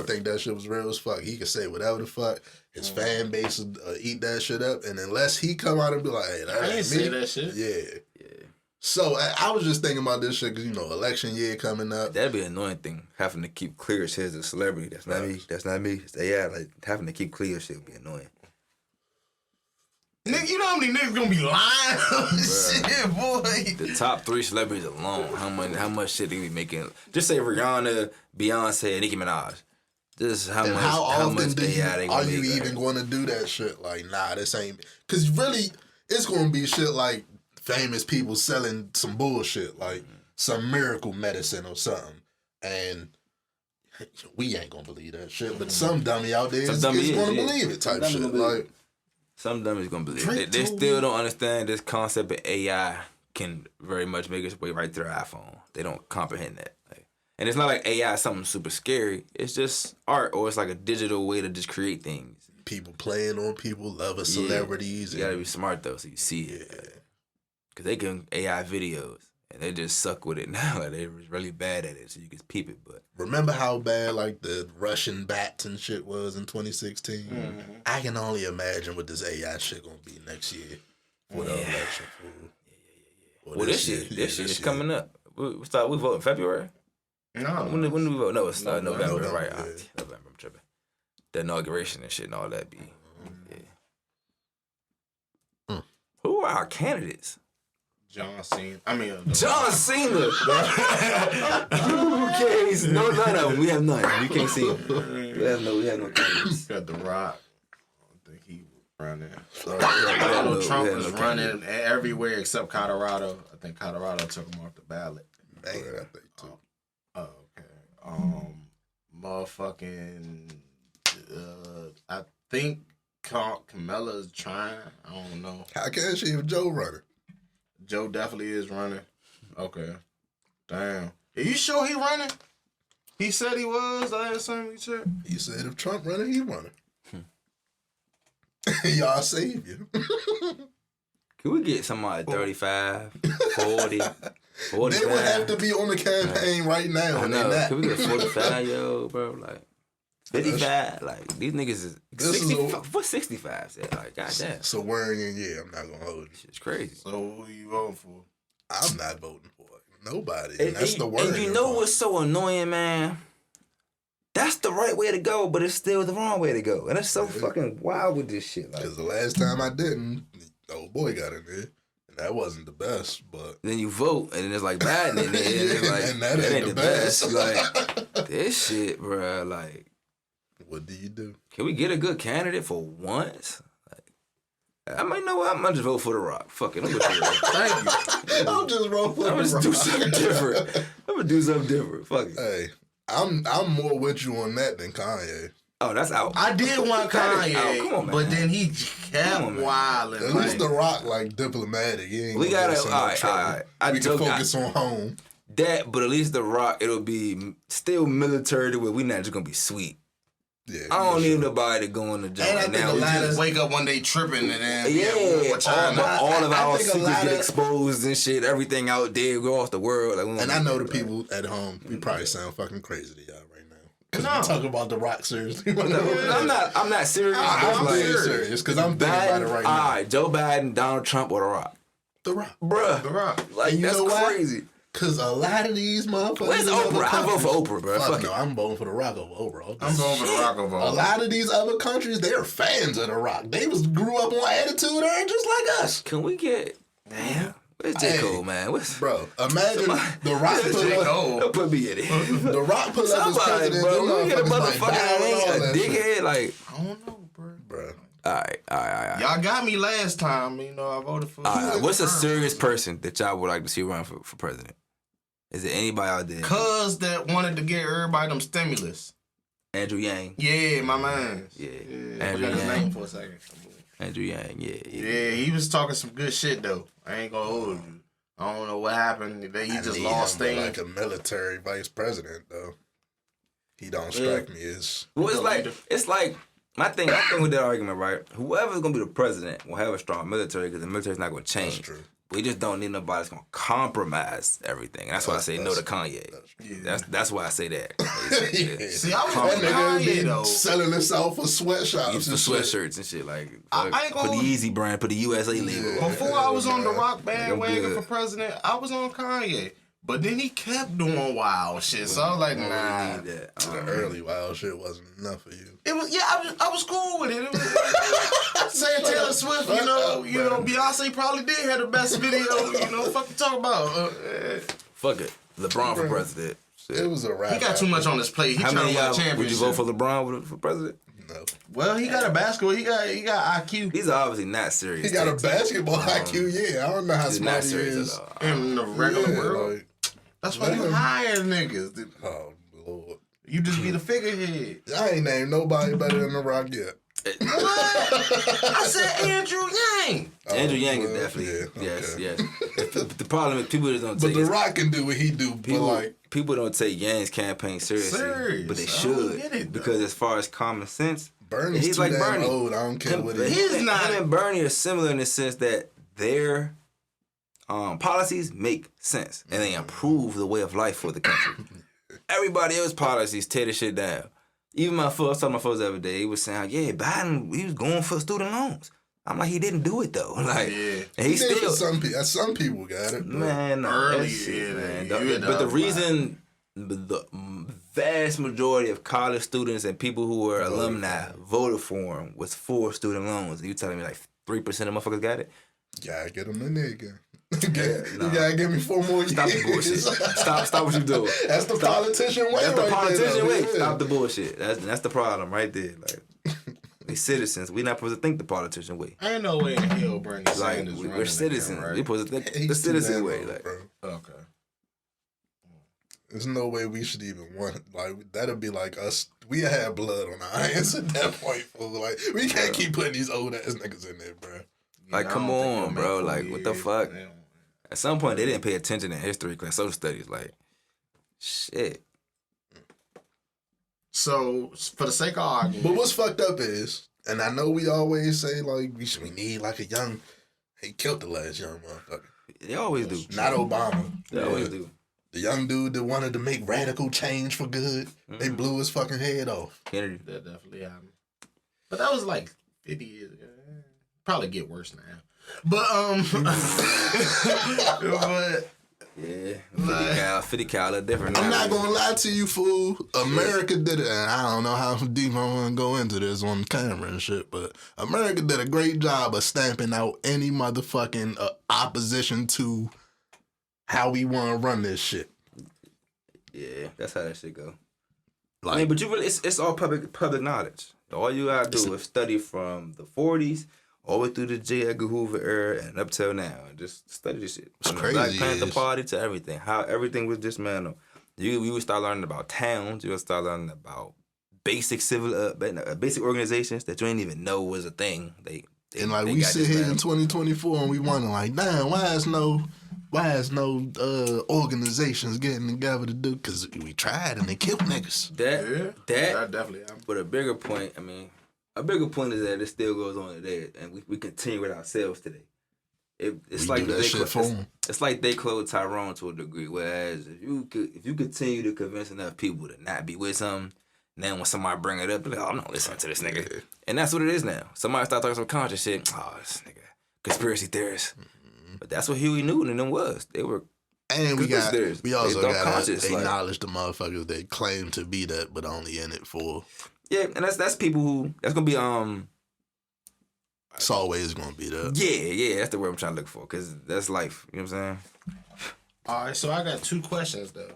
think that shit was real as fuck. He could say whatever the fuck. His fan base would eat that shit up, and unless he come out and be like, "Hey, that ain't me," say that shit. Yeah. So I was just thinking about this shit because election year coming up. That'd be an annoying thing, having to keep clear shit as a celebrity. That's not me. That's not me. It's AI. Like having to keep clear shit would be annoying. Nigga, you know how many niggas gonna be lying? Shit, boy. The top 3 celebrities alone, how much shit they be making? Just say Rihanna, Beyonce, and Nicki Minaj. This is how much AI they gonna are you even going to do that shit? Like, nah, this ain't. Because really, it's going to be shit like famous people selling some bullshit, like some miracle medicine or something. And we ain't going to believe that shit. But some dummy out there is going to believe it type shit. Like, some dummies gonna believe it. They still don't understand this concept of AI can very much make its way right to their iPhone. They don't comprehend that. And it's not like AI is something super scary. It's just art, or it's like a digital way to just create things. People playing on people, loving celebrities. You gotta be smart though, so you see it. Cause they can AI videos And they just suck with it now. Like, they was really bad at it, so you can peep it. But remember how bad like the Russian bats and shit was in 2016? Mm-hmm. I can only imagine what this AI shit gonna be next year for the election. Well, this year is coming up. We vote in February. No. When do we vote? No, it's November, right? Yeah. November. I'm tripping. The inauguration and shit and all that be. Yeah. Who are our candidates? John Cena. John Cena. No, none of them. We have none. We can't see them. We have no candidates. Got The Rock. I think he was running. Donald Trump was running everywhere except Colorado. I think Colorado took him off the ballot. Man, I think too. Oh, okay. Motherfucking. I think Camilla's trying. I don't know. How can she if Joe running? Joe definitely is running. Okay. Damn. Are you sure he running? He said he was last time we checked. He said if Trump running, he running. Y'all savior. Can we get somebody 35, 40, 45? They would have to be on the campaign right now. I know. Can we get 45, yo, bro? Like 55? Like these niggas is 65. What's 65 said? Like goddamn. So wearing in, yeah, I'm not gonna hold you. It's crazy. So who you voting for? I'm not voting for it. Nobody. And that's the word. And you know what's so annoying, man? That's the right way to go, but it's still the wrong way to go. And it's so fucking wild with this shit. Because the last time I didn't, the old boy got in there. And that wasn't the best, but... Then you vote, and then it's like Biden in there. And it's like, and that ain't the best. Like, this shit, bro, like... What do you do? Can we get a good candidate for once? Like, I might know what, I'm gonna just vote for The Rock. Fuck it, I'm gonna do it. Thank you. I'll just roll for The Rock. I'm gonna do something different. I'm gonna do something different. Fuck it. Hey, I'm more with you on that than Kanye. Oh, that's out. I did want Kanye, come on, man. but then he kept wilding. At least The Rock, like, diplomatic. He ain't we gotta, all right. We can focus on home. That, but at least The Rock, it'll be still military to where we not just gonna be sweet. Yeah, I don't need nobody to go in the joint. And I think a lot of wake up one day tripping and then all of our secrets get exposed and shit. Everything out there go off the world. Like, and I know the people at home, we probably sound fucking crazy to y'all right now. Because we talk about The Rock seriously. I'm not serious. I'm serious because I'm thinking about it right now. All right, Joe Biden, Donald Trump, or The Rock? The Rock. Bruh. The Rock. Like, you that's know crazy. Because a lot of these motherfuckers... Where's Oprah? I vote for Oprah, bro. Fuck no, I'm voting for The Rock over Oprah. I'm voting for The Rock over Oprah. A lot of these other countries, they're fans of The Rock. They grew up on Attitude Era just like us. Can we get... Damn. Where's J. Cole, man? Bro, imagine The Rock Don't put me in it. The Rock put up his president. Bro, we get a motherfucker that ain't a dickhead. Like, I don't know, bro. All right. Y'all got me last time. You know, I voted for... What's a serious person that y'all would like to see run for president? Is there anybody out there? Cuz that wanted to get everybody them stimulus. Andrew Yang. Yeah, my man. Yeah. I forgot his name for a second. Andrew Yang, Yeah, he was talking some good shit, though. I ain't gonna hold you. I don't know what happened. He just lost things. Like a military vice president, though. He don't strike me as... Well, it's like... My thing with that argument, right? Whoever's gonna be the president will have a strong military because the military's not gonna change. That's true. We just don't need nobody that's gonna compromise everything. And that's why I say no to Kanye. That's why I say that. Yeah. See, I was on Kanye though. Selling himself for sweatshops and sweatshirts and shit. Like, I ain't put the Yeezy brand, put the USA label. Before I was on the Rock bandwagon for president, I was on Kanye. But then he kept doing wild shit. So I was like, nah. The early wild shit wasn't enough for you. It was, I was cool with it. It was saying Taylor Swift, you know, Beyonce probably did have the best video, fuck you talk about. Fuck it. LeBron for president. Shit. It was a rap. He got too much on his plate. He trying to win a championship. Would you vote for LeBron for president? No. Well, he got a basketball. He got IQ. He's obviously not serious. He got a basketball IQ, yeah. I don't know how smart he is. In the regular world. Like, that's why you hire niggas. Oh, Lord. You just be the figurehead. I ain't named nobody better than The Rock yet. What? I said Andrew Yang. Andrew Yang is definitely yes. The problem is people just don't take. But The Rock can do what he do. People don't take Yang's campaign seriously, but they should because as far as common sense, Bernie's he's too like damn Bernie. old. I don't care what he is. He's not. Him and Bernie are similar in the sense that they're policies make sense and they improve the way of life for the country. Everybody else's policies tear the shit down. Even my folks, I was talking to my folks the other day, he was saying, yeah, Biden, he was going for student loans. I'm like, he didn't do it though. Like, and he still. Some people got it. Man, no, early, shit, man. but the reason the vast majority of college students and people who were alumni voted for him was for student loans. You telling me like 3% of motherfuckers got it? Yeah, get them in there again. You gotta give me 4 more years. Stop the bullshit. Stop what you doing. That's the politician way. That's the politician way. Yeah. Stop the bullshit. That's the problem right there. Like, we citizens. We not supposed to think the politician way. Ain't no way in hell Bernie Sanders we're citizens. Again, right? We supposed to think the citizen way. Like, bro. Okay. There's no way we should even want, like, that'll be like us. We have blood on our hands at that point, fool. Like, we can't keep putting these old ass niggas in there, bro. Like, come on, bro. Like, what the fuck? At some point, they didn't pay attention in history class, social studies. Like, shit. So, for the sake of argument. But what's fucked up is, and I know we always say, like, we need, like, a young, he killed the last young motherfucker. They always do. Not Obama. They always do. The young dude that wanted to make radical change for good, they blew his fucking head off. Kennedy. That definitely happened. But that was like 50 years ago. Probably get worse now. But, but yeah, 50 cal, a different. I'm not gonna lie to you, fool. America did it, and I don't know how deep I want to go into this on camera and shit, but America did a great job of stamping out any motherfucking opposition to how we want to run this shit. Yeah, that's how that shit go. Like, I mean, but you really, it's all public knowledge. All you gotta do is study from the 40s all the way through the J. Edgar Hoover era and up till now, and just study this shit. It's From crazy. the Black Panther Party to everything, how everything was dismantled. You would start learning about towns. You would start learning about basic basic organizations that you didn't even know was a thing. They we sit here in 2024 and we wonder, like, damn, why is no organizations getting together to do? Because we tried and they killed niggas. That definitely happened. But a bigger point is that it still goes on today, and we continue with ourselves today. It's like they closed Tyrone to a degree. Whereas if you continue to convince enough people to not be with something, then when somebody bring it up, they're like, oh, I'm not listening to this nigga. Yeah. And that's what it is now. Somebody start talking some conscious shit. Oh, this nigga, conspiracy theorists. Mm-hmm. But that's what Huey Newton and them was. They were. And we also got to acknowledge the like, motherfuckers that claim to be that, but only in it for. Yeah, and that's people who that's gonna be It's always gonna be that. Yeah, that's the word I'm trying to look for, because that's life. You know what I'm saying? All right, so I got 2 questions though.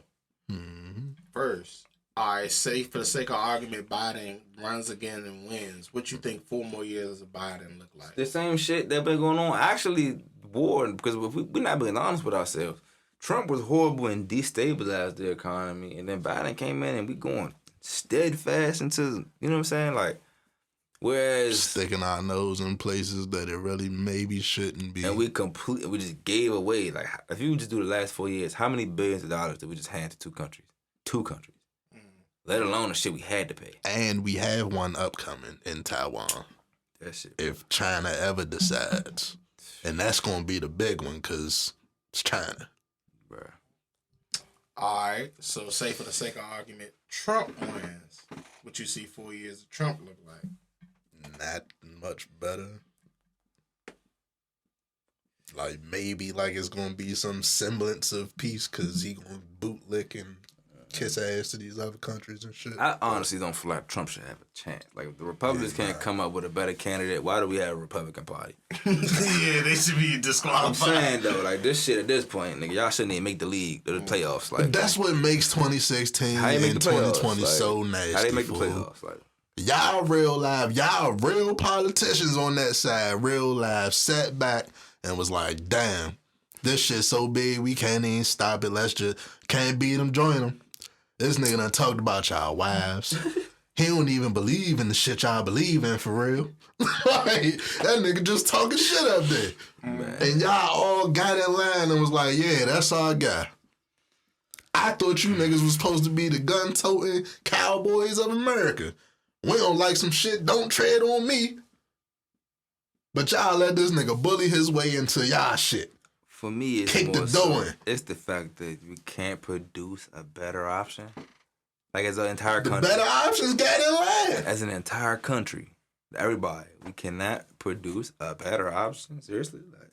Mm-hmm. First, all right, say for the sake of argument, Biden runs again and wins. What you think 4 more years of Biden look like? The same shit that been going on. Actually, war, because if we're not being honest with ourselves. Trump was horrible and destabilized the economy, and then Biden came in and we going steadfast into, you know what I'm saying? Like, whereas sticking our nose in places that it really maybe shouldn't be. And we just gave away, like, if you just do the last 4 years, how many billions of dollars did we just hand to 2 countries? 2 countries. Let alone the shit we had to pay. And we have one upcoming in Taiwan. That shit. If China ever decides. And that's going to be the big one, because it's China. Bruh. All right, so say for the sake of argument, Trump wins. What you see 4 years of Trump look like? Not much better. Like, maybe like it's going to be some semblance of peace, because he going to bootlick and kiss ass to these other countries and shit. I honestly don't feel like Trump should have a chance. Like, if the Republicans can't come up with a better candidate, why do we have a Republican Party? Yeah, they should be disqualified. I'm saying, though, like, this shit at this point, nigga, y'all shouldn't even make the league or the playoffs. Like, but that's what makes 2016 and 2020 so nasty. How they make the playoffs? Like, y'all real politicians on that side, real live sat back and was like, damn, this shit so big we can't even stop it. Can't beat them, join them. This nigga done talked about y'all wives. He don't even believe in the shit y'all believe in for real. Like, that nigga just talking shit up there. Man. And y'all all got in line and was like, yeah, that's our guy. I thought you niggas was supposed to be the gun-toting cowboys of America. We don't like some shit, don't tread on me. But y'all let this nigga bully his way into y'all shit. For me, it's Kick more the door so, in. it's the fact that we can't produce a better option. Like as an entire The country. better options got in line. As an entire country, everybody, we cannot produce a better option. Seriously, like,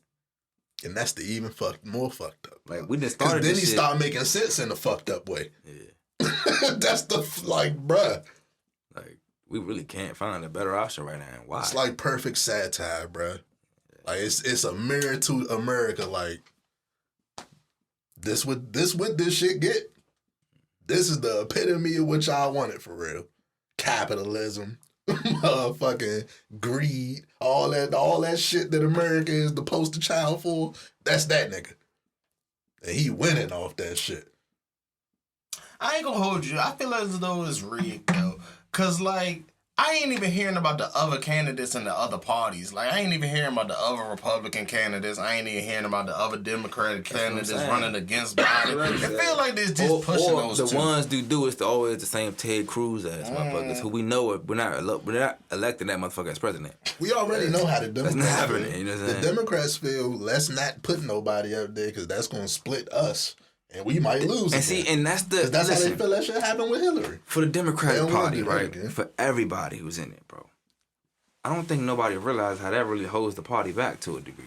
And that's the even more fucked up. like we just Because started then this he shit. started making sense in a fucked up way. Yeah, That's like, bruh. like we really can't find a better option right now. And why? It's like perfect satire, bruh. Like it's a mirror to America. Like this shit get. This is the epitome of what y'all wanted for real. Capitalism, motherfucking greed, all that shit that America is the poster child for. That's that nigga, and he winning off that shit. I ain't gonna hold you. I feel as though it's rigged though, cause like I ain't even hearing about the other candidates in the other parties. Like I ain't even hearing about the other Republican candidates. I ain't even hearing about the other Democratic candidates running against Biden. It feel like they're just pushing those the two. ones do is always the same Ted Cruz ass motherfuckers who we know we're not electing that motherfucker as president. We already know how the That's Democrats not happening. feel. You know what I'm The saying? Democrats feel let's not put nobody up there because that's gonna split us, and we might lose. And see, and that's the 'cause that's listen, how they feel that shit happened with Hillary. for the They Democratic don't wanna Party, do that right? again. For everybody who's in it, bro. I don't think nobody realized how that really holds the party back to a degree.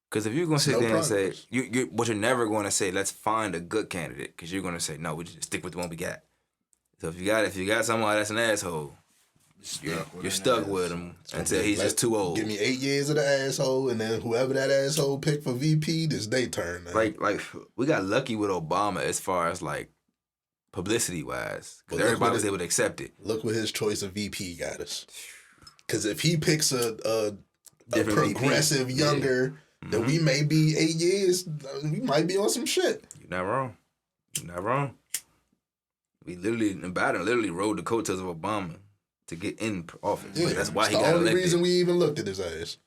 Because if you're gonna sit no there and progress. say but you're never going to say let's find a good candidate, because you're going to say no, we just stick with the one we got. So if you got someone that's an asshole, you're stuck with him until he's just too old. Give me 8 years of the asshole, and then whoever that asshole pick for VP, this they turn. Now. Like we got lucky with Obama as far as like publicity wise, But because look everybody what was it- able to accept it. Look what his choice of VP got us. Because if he picks a Different VP. progressive younger, then we may be 8 years. We might be on some shit. You're not wrong. You're not wrong. Biden literally rode the coattails of Obama to get in office. Yeah, Like, that's why it's he the got only elected. reason we even looked at his ass.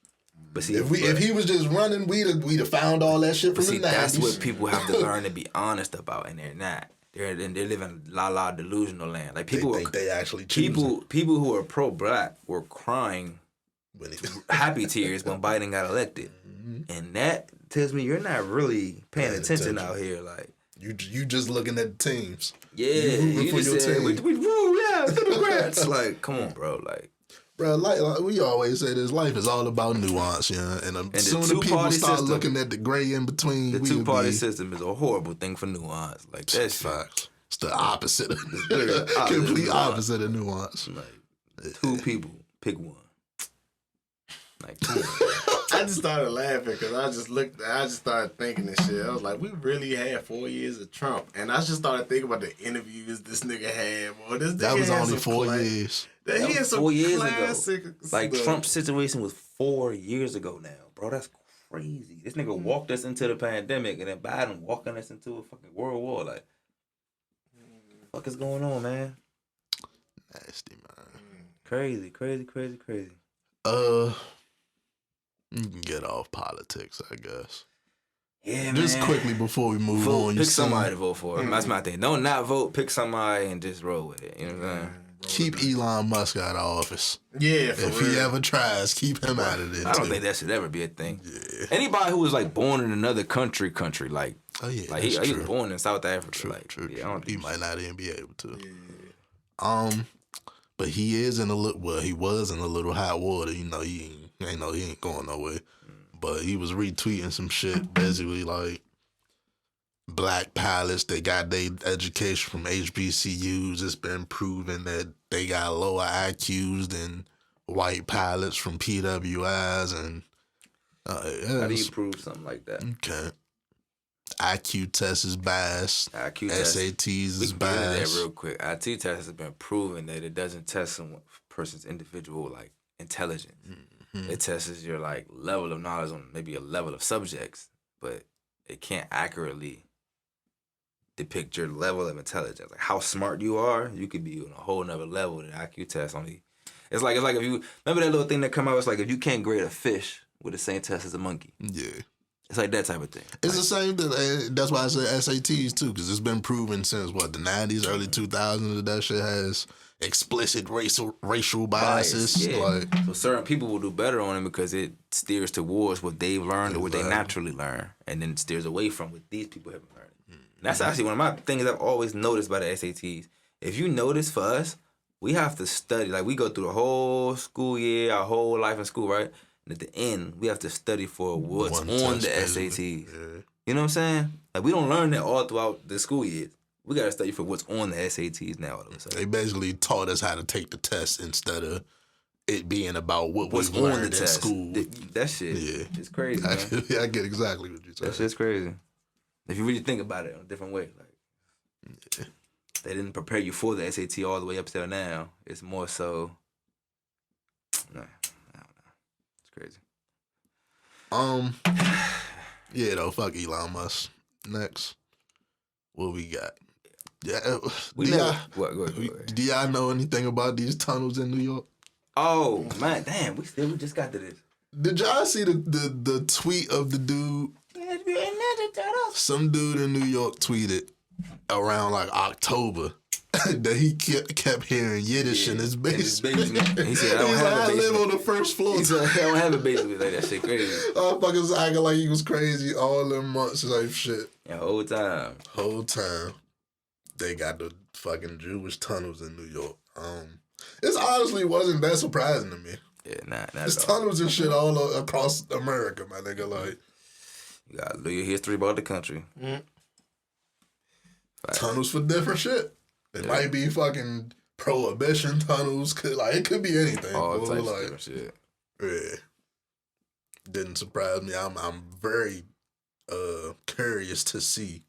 But see, If he was just running, we'd have found all that shit from see, the 90s. that's what people have to learn to be honest about, and they're not. They're living la delusional land. Like They people, think they actually choose people who are pro-black were crying when he- happy tears when Biden got elected, and that tells me you're not really paying attention out here. Like you just looking at the teams. yeah, rooting you for just your said team. we woo, yeah, Democrats. Like come on, bro, like. Bro, like we always say, this life is all about nuance, yeah. And the as soon as people two-party start system- looking at the gray in between, The we'll two-party be- system is a horrible thing for nuance. Like that's Facts. It's the opposite. literally opposite of Complete nuance. opposite of nuance. like two people pick one. Like come on. I just started laughing because I just started thinking this shit. I was like, we really had 4 years of Trump. And I just started thinking about the interviews this nigga had. Boy, this That nigga was had only some 4 cla- years. He That had was some 4 years ago. classic Like stuff. Trump's situation was 4 years ago now, bro. That's crazy. This nigga walked us into the pandemic, and then Biden walking us into a fucking world war. Like, what the fuck is going on, man? Nasty, man. Crazy. You can get off politics, I guess. Yeah, Just man. quickly before we move Vote, on, pick see- somebody to vote for. That's my thing. Don't not vote. Pick somebody and just roll with it. You know what I'm saying? keep Elon Musk out of office. Yeah, for If real. he ever tries, keep him out of there. I don't too. think that should ever be a thing. Yeah. Anybody who was like born in another country, like, Oh yeah, like that's he true. was born in South Africa. True, like, true, yeah, I true. don't He think might not even be able to. But he is in a little. Well, he was in a little hot water. You know, he ain't going nowhere. But he was retweeting some shit, basically like black pilots that got their education from HBCUs. It's been proven that they got lower IQs than white pilots from PWIs, and How do you prove something like that? okay. IQ test is biased. IQ test. SATs We is can get into that biased. real quick. IQ test has been proven that it doesn't test some person's individual like intelligence. Mm-hmm. It tests your like level of knowledge on maybe a level of subjects, but it can't accurately depict your level of intelligence. Like how smart you are, you could be on a whole nother level than IQ test only. It's like if you remember that little thing that come out. It's like if you can't grade a fish with the same test as a monkey. Yeah. It's like that type of thing. It's the same thing. That's why I said SATs too, because it's been proven since what, the 90s, early 2000s, that shit has explicit racial biases. Yeah. Like, so certain people will do better on it because it steers towards what they've learned or what they naturally learn, and then it steers away from what these people haven't learned. And that's actually one of my things I've always noticed about the SATs. If you notice for us, we have to study. Like, we go through the whole school year, our whole life in school, right? And at the end, we have to study for what's on the SATs. Yeah. You know what I'm saying? Like, we don't learn that all throughout the school years. We got to study for what's on the SATs now. They basically taught us how to take the test instead of it being about what's we learned in school. That shit is crazy, man. I get exactly what you're saying. That shit's crazy. If you really think about it in a different way. Like, they didn't prepare you for the SAT all the way up till now. It's more so... Nah, I don't know. It's crazy. Yeah, though, fuck Elon Musk. Next. What we got? Yeah, do y'all know anything about these tunnels in New York? Oh man, damn, we just got to this. Did y'all see the tweet of the dude? Some dude in New York tweeted around like October that he kept hearing Yiddish in his basement. He said, I live on the first floor. He said, I don't have a basement. Like, that shit crazy. Motherfuckers acting like he was crazy all them months type shit. Yeah, whole time. They got the fucking Jewish tunnels in New York. It honestly wasn't that surprising to me. Yeah, not There's tunnels and shit all across America, my nigga. Like, you got a little history about the country. Tunnels for different shit. It might be fucking prohibition tunnels. It could be anything. All types of different shit. Yeah. Didn't surprise me. I'm very curious to see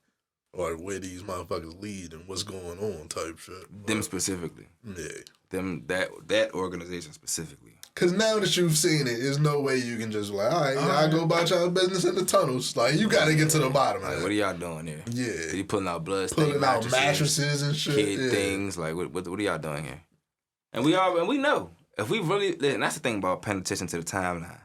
where these motherfuckers lead and what's going on type shit. Them specifically. Yeah. Them that organization specifically. Cause now that you've seen it, there's no way you can just like, all right, I go about y'all business in the tunnels. Like, you gotta get to the bottom of it. What are y'all doing here? Yeah. You pulling out blood, pulling out mattresses and shit. Kid things. Like, what are y'all doing here? And we know. If we really, and that's the thing about paying attention to the timeline.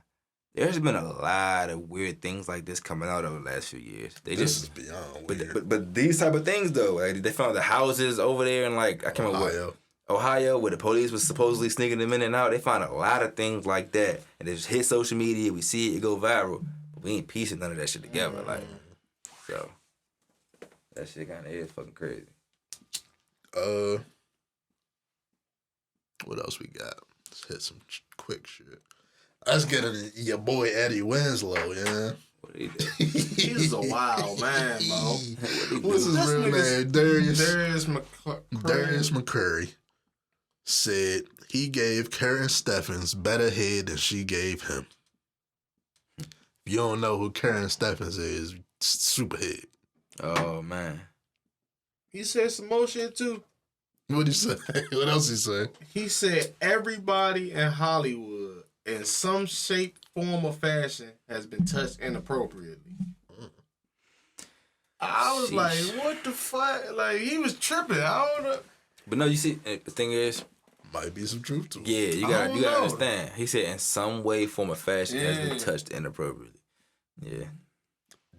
There's been a lot of weird things like this coming out over the last few years. This is beyond weird. But these type of things though, like, they found the houses over there in like, I can't remember Ohio, where the police was supposedly sneaking them in and out. They found a lot of things like that, and it just hit social media. We see it go viral, but we ain't piecing none of that shit together. Like, so that shit kind of is fucking crazy. What else we got? Let's hit some quick shit. Let's get into your boy Eddie Winslow, yeah. What he do? He's a wild man, bro. What's his real name? Darius McCurry said he gave Karen Steffens better head than she gave him. If you don't know who Karen Steffens is, Superhead. Oh, man. He said some more shit, too. What'd he say? What else he say? He said everybody in Hollywood, in some shape, form, or fashion, has been touched inappropriately. I was like, what the fuck? Like, he was tripping. I don't know. But no, you see, the thing is, might be some truth to it. Yeah, you gotta understand. He said in some way, form, or fashion has been touched inappropriately. Yeah.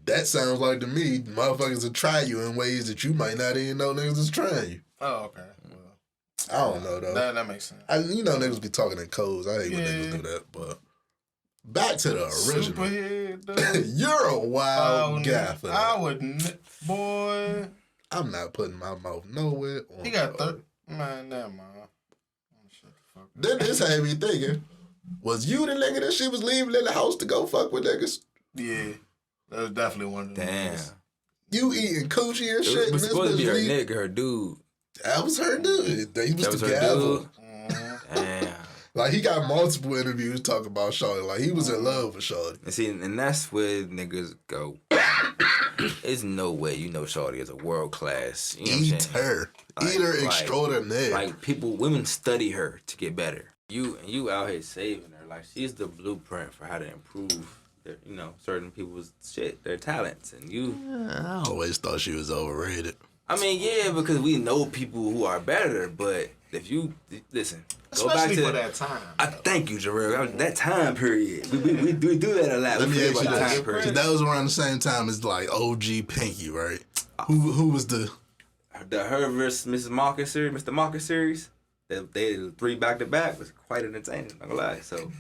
That sounds like to me, motherfuckers will try you in ways that you might not even know niggas is trying you. Oh, okay. Well, I don't know though. That makes sense. Niggas be talking in codes. I hate when niggas do that, but back to the original. Superhead, You're a wild guy for that. I would, boy. I'm not putting my mouth nowhere on. He got man, never mind. Then this had me thinking, was you the nigga that she was leaving in the house to go fuck with niggas? Yeah, that was definitely one of them. Damn. You eating coochie and shit. It was supposed to be her nigga, her dude. That was her dude. He was the gavel. Damn. Like, he got multiple interviews talking about Shawty. Like, he was in love with Shawty. And see, and that's where niggas go. There's no way you know Shawty is a world class. You know Eat her. Eat her extraordinaire. Like, women study her to get better. You out here saving her. Like, she's the blueprint for how to improve their, certain people's shit, their talents. And you. I always thought she was overrated. I mean, yeah, because we know people who are better, but if you listen, go back Especially to for that time. I thank you, Jarrell. That time period, we do that a lot. Let me ask you that this. time period. 'Cause that was around the same time as like OG Pinky, right? Who was the Her versus Mrs. Marcus series, Mr. Marcus series? They 3 back-to-back was quite entertaining. Not gonna lie. So.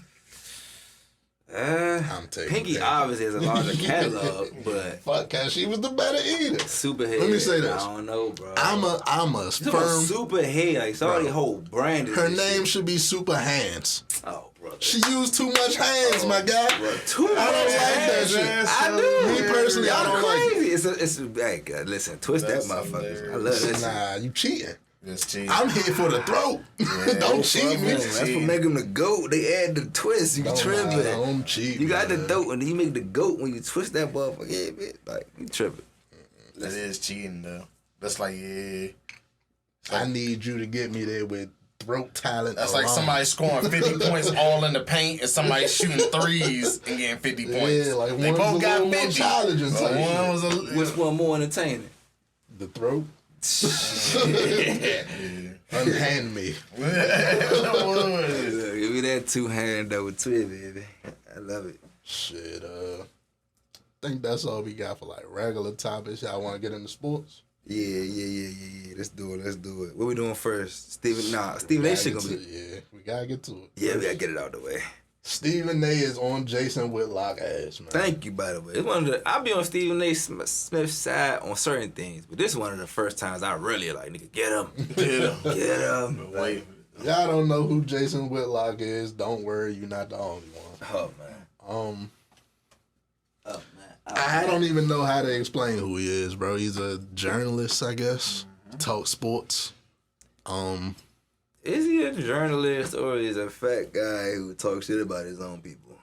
I'm taking Pinky obviously has a larger catalog, but fuck, cause she was the better eater. Superhead. Let me say this. I don't know, bro. I'm a firm Superhead. Like somebody whole brand. Her name should be Super Hands. Oh, brother. She used too much hands, my guy. Too much I don't like that hands, shit. man. I do. Me personally, I don't like it. It's hey, God, listen, twist That's that motherfucker. hilarious. I love that shit. Nah, you cheating. It's cheating. I'm here for the throat. Don't cheat me. That's what make him the GOAT. They add the twist. You tripping. Don't cheat. You got man. the dope, and then you make the GOAT when you twist that motherfucker. Yeah, man. Like, you tripping. That is cheating though. That's like I need you to get me there with throat talent. That's alone. like somebody scoring 50 points all in the paint and somebody shooting threes and getting 50 points. Yeah, like they one's both a got little more 50. challenging. But type one was shit. a Which one more entertaining? The throat. Unhand me. Give me that 2-hand double twist, baby. I love it. Shit, I think that's all we got for like regular topics. Y'all want to get into sports? Yeah. Let's do it. What we doing first? Stephen A shit gonna be. Yeah, we gotta get to it. Yeah, we gotta get it out the way. Stephen A is on Jason Whitlock ass, man. Thank you, by the way. It's one of the. I'll be on Stephen A. Smith's side on certain things, but this is one of the first times I really like, nigga, get him. Get him. Wait. Y'all don't know who Jason Whitlock is. Don't worry, you're not the only one. Oh man. I don't even know how to explain who he is, bro. He's a journalist, I guess. Talk sports. Is he a journalist or is he a fat guy who talks shit about his own people?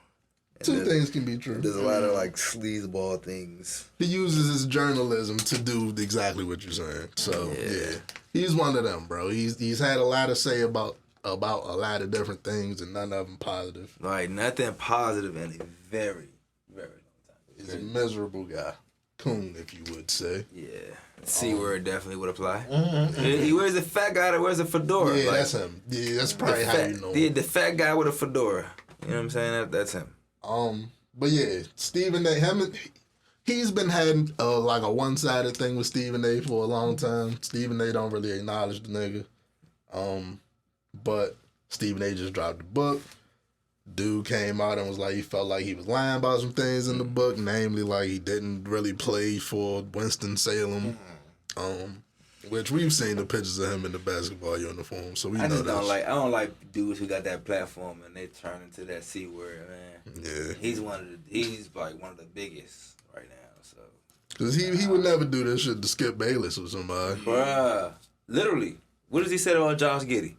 And Two things can be true. There's a lot of like sleazeball things. He uses his journalism to do exactly what you're saying. So yeah, he's one of them, bro. He's had a lot to say about a lot of different things, and none of them positive. Like nothing positive in a very, very long time. He's a miserable guy, coon, if you would say. Yeah, C word definitely would apply. He wears a fat guy that wears a fedora. Yeah, like, that's him. Yeah, that's probably how you know him. The fat guy with a fedora. You know what I'm saying? That's him. But yeah, Stephen A. He's been having like a one-sided thing with Stephen A. for a long time. Stephen A. don't really acknowledge the nigga. But Stephen A. just dropped the book. Dude came out and was like, he felt like he was lying about some things in the book, namely like he didn't really play for Winston-Salem. Which we've seen the pictures of him in the basketball uniform, so we know that. I don't like dudes who got that platform and they turn into that C word, man. Yeah. He's like one of the biggest right now, so. Cause he would never do this shit to Skip Bayless or somebody. Bruh. Literally. What does he say about Josh Giddey?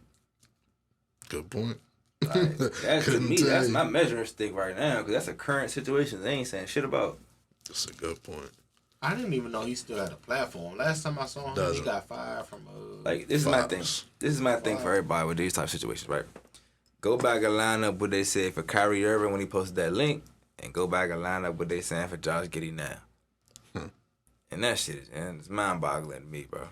Good point. Like, that's to me, tell that's you. my measuring stick right now, because that's a current situation they ain't saying shit about. That's a good point. I didn't even know he still had a platform. Last time I saw him, Doesn't. he got fired from Like, this is my thing. Fox. This is my thing for everybody with these type of situations, right? Go back and line up what they said for Kyrie Irving when he posted that link, and go back and line up what they saying for Josh Giddey now. And that shit it's mind-boggling to me, bro.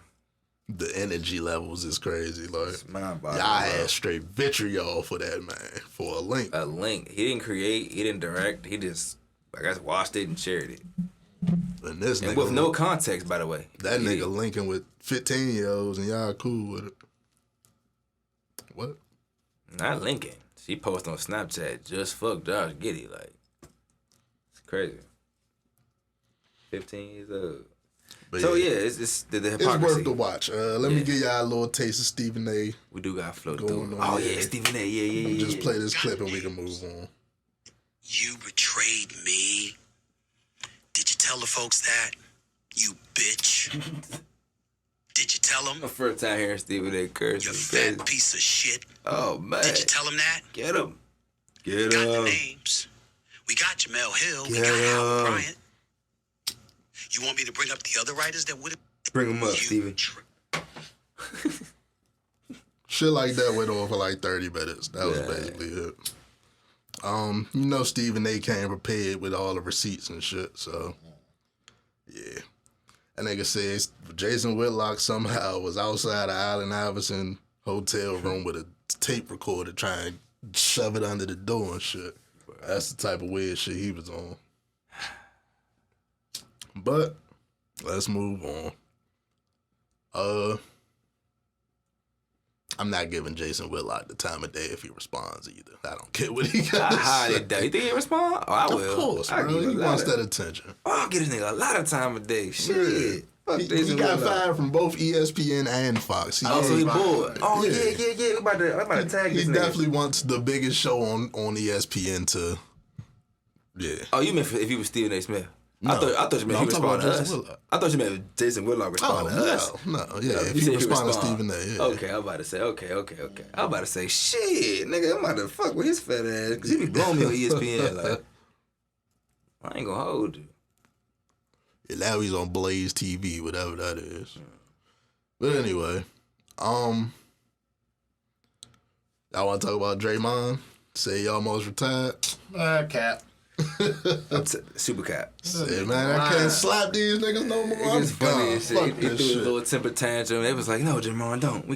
The energy levels is crazy. Like, It's mind-boggling. y'all bro. had straight vitriol for that, man, for a link. A link. He didn't create. He didn't direct. He just, I guess, watched it and shared it. And this And nigga, with no context, by the way. that He nigga did. linking with 15-year-olds and y'all cool with it. What? Not Lincoln. She posted on Snapchat, just fuck Josh Giddey. Like, it's crazy. 15 years old. But So, yeah, it's the it's hypocrisy. worth the watch. Let me give y'all a little taste of Stephen A. We do got to float Going through. on Oh, there. yeah, Stephen A. Yeah. Just play this clip and we can move on. You betrayed me. Did you tell the folks that? You bitch. Did you tell them? My first time hearing Stephen A. curse. You is fat crazy. piece of shit. Oh, man. Did you tell them that? Get him. We got the names. We got Jamel Hill. We got Get Howard 'em. Bryant. You want me to bring up the other writers that would have... Bring him up, You Stephen. Shit like that went on for like 30 minutes. That was Yeah. basically it. You know Stephen A came prepared with all the receipts and shit, so yeah. That nigga says Jason Whitlock somehow was outside of Allen Iverson hotel room with a tape recorder trying to shove it under the door and shit. That's the type of weird shit he was on. But let's move on. I'm not giving Jason Whitlock the time of day if he responds either. I don't care what he got. I highly doubt. You think he respond? Oh, I will. Of course, bro. He wants that attention. Oh, I'll give this nigga a lot of time of day. Shit. Yeah. Fuck He Jason got Whitlock. fired from both ESPN and Fox. Oh, so he bored. Oh, Yeah. yeah. I'm about to tag He this nigga. definitely wants the biggest show on ESPN to, yeah. Oh, you meant if he was Stephen A. Smith? No. I thought you meant No, he I'm talking responded about to Jason us. Whitlock. I thought you meant Jason Whitlock responded to us. No, yeah. You If said he responded to Stephen A, yeah. Okay, I'm about to say, okay. I'm about to say, shit, nigga, I'm about to fuck with his fat ass, because he be blowing me on ESPN, like, I ain't gonna hold you. Yeah, now he's on Blaze TV, whatever that is. But anyway, I want to talk about Draymond. Say he almost retired. Cap. Super cap. Say, man, I can't slap these niggas no more. I'm It's funny gone. and shit. Fuck He threw this his shit. little temper tantrum. They was like, no, Jamon, don't. You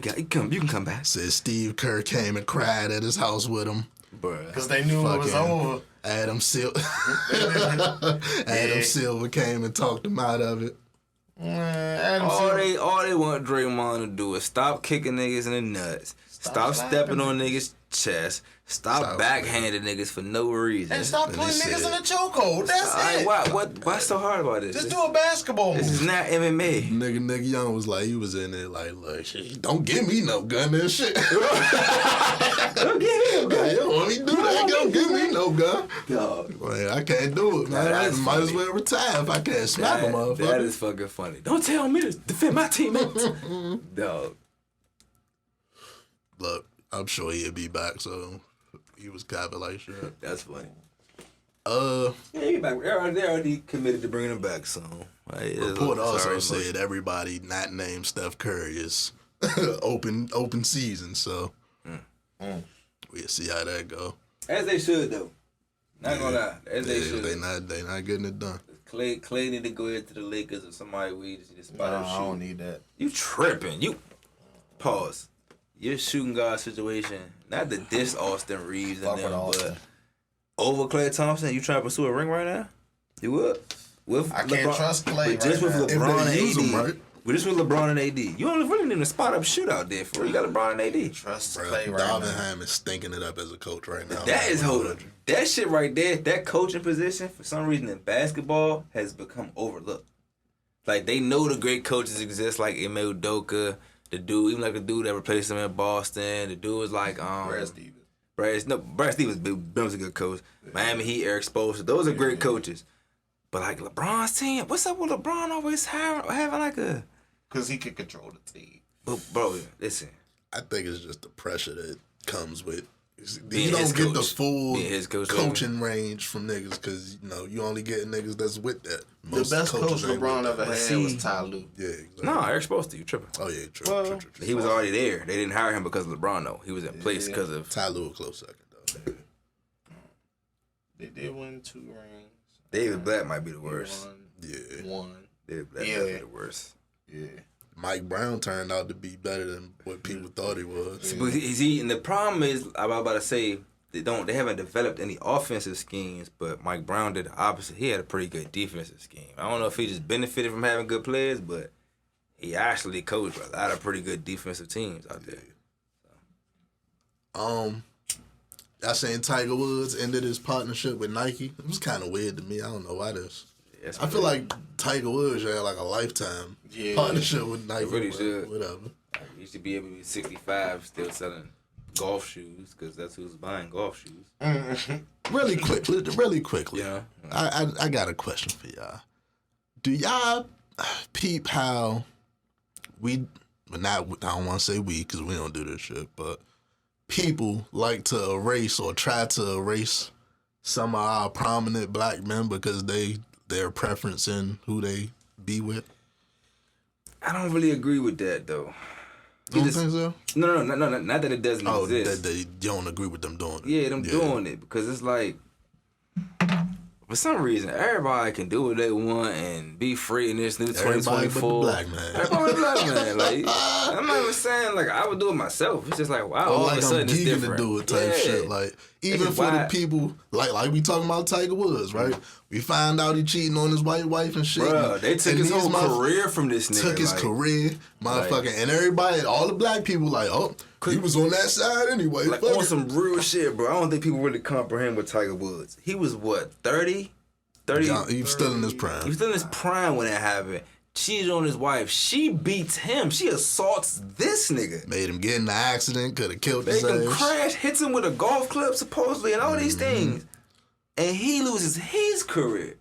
can come back. Said Steve Kerr came and cried at his house with him. Bruh. Because they knew it was Fucking over. Adam Silver came and talked him out of it. Adam All Silver. they want Draymond to do is stop kicking niggas in the nuts. Stop stepping on niggas' chest. Stop backhanding niggas for no reason. And stop putting niggas in a chokehold. That's it. What's so hard about this? Just do a basketball This move. is not MMA. Nigga Young was like, he was in there like shit, don't give me no gun and shit. Don't give me a gun. You don't want me to do that. Don't give me no gun. Dog. Like, I can't do it, man. That I is might as funny. well retire if I can't smack a motherfucker. That is fucking funny. Don't tell me to defend my teammates. Dog. Look, I'm sure he'll be back, so he was capping like shit. That's funny. Uh, Yeah, he back. They already committed to bringing him back soon. Like, report also said everybody not named Steph Curry is open season, so we'll see how that go. As they should, though. Not gonna lie. As they should. They not getting it done. Clay need to go ahead to the Lakers or somebody where you just need to spot Nah, up I shoot. don't need that. You tripping. You pause. Your shooting guard situation, not to diss Austin Reeves and Fuck with them, Austin. but over Klay Thompson, you trying to pursue a ring right now? You would? With I can't trust Klay but just right with now. If LeBron they use and him AD. right. But just with LeBron and AD. You don't really need a spot up shootout there for real. You got LeBron and AD. Trust Bro, Clay right Darvin now. Ham is stinking it up as a coach right now. That is holding. That shit right there, that coaching position, for some reason in basketball, has become overlooked. Like, they know the great coaches exist, like Emil Udoka, the dude, even like the dude that replaced him in Boston. The dude was like, Brad Stevens. Brad Stevens was a good coach. Miami Heat, Eric Spoelstra. Those are great coaches. But like LeBron's team, what's up with LeBron always having like a... Because he can control the team. But bro, listen. I think it's just the pressure that comes with. Being You don't his get the coach. full Being his coach. coaching range from niggas because you only get niggas that's with that. The best coach coaches ain't LeBron with ever that. had was Ty Lue. Yeah, exactly. No, Eric Spoelstra, you tripping. Oh yeah, true, Well, true. He was already there. They didn't hire him because of LeBron, though. He was in place because of... Ty Lue a close second though. They did win 2 rings. David Black might be the worst. Yeah, One. David Black Yeah. might be the worst. Yeah. Mike Brown turned out to be better than what people thought he was. But see, and the problem is, I'm about to say, they haven't developed any offensive schemes, but Mike Brown did the opposite. He had a pretty good defensive scheme. I don't know if he just benefited from having good players, but he actually coached a lot of pretty good defensive teams out there. I seen Tiger Woods ended his partnership with Nike. It was kind of weird to me. I don't know why this. That's I feel like Tiger Woods should have like a lifetime partnership with Nike. It really should. Whatever. He should be able to be 65 still selling golf shoes because that's who's buying golf shoes. Really quickly. Yeah. I got a question for y'all. Do y'all peep how but not, I don't want to say we because we don't do this shit, but people like to erase or try to erase some of our prominent black men because their preference in who they be with? I don't really agree with that, though. You don't think so? No, not that it doesn't Oh, exist. that you don't agree with them doing it. Yeah, them doing it because it's like For some reason, everybody can do what they want and be free in this new 2024. Everybody but the black man. Everybody but the black man. Like, I'm not even saying like I would do it myself. It's just like wow, all like of a sudden I'm it's geeking different. to do it type shit. Like even for the people like we talking about Tiger Woods, right? We find out he cheating on his white wife and shit. Bro, they took his whole career from this nigga. Took his career, motherfucking, and everybody, all the black people, like, oh, he was on that side anyway. Like on some real shit, bro. I don't think people really comprehend what Tiger Woods. He was what 30. He was still in his prime. He was still in his prime when that happened. Cheated on his wife. She beats him. She assaults this nigga. Made him get in the accident. Could have killed his Make him ass. crash. Hits him with a golf club supposedly and all these things. And he loses his career.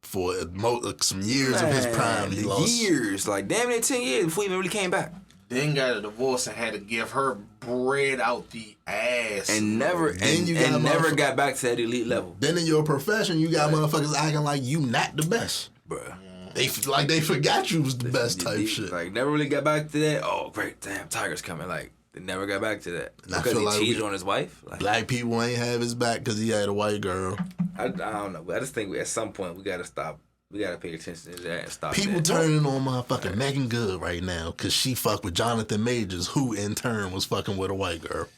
For some years of his prime, he lost. Years. Like damn near 10 years before he even really came back. Then got a divorce and had to give her bread out the ass. And never got back to that elite level. Then in your profession, you got motherfuckers acting like you not the best. Bruh. They forgot you was the best type shit. Like never really got back to that. Oh great, damn, Tiger's coming. Like they never got back to that. And because he cheated on his wife. Like, black people ain't have his back because he had a white girl. I don't know. I just think at some point we gotta stop. We gotta pay attention to that and stop. People turning on motherfucking Megan Good right now because she fucked with Jonathan Majors, who in turn was fucking with a white girl.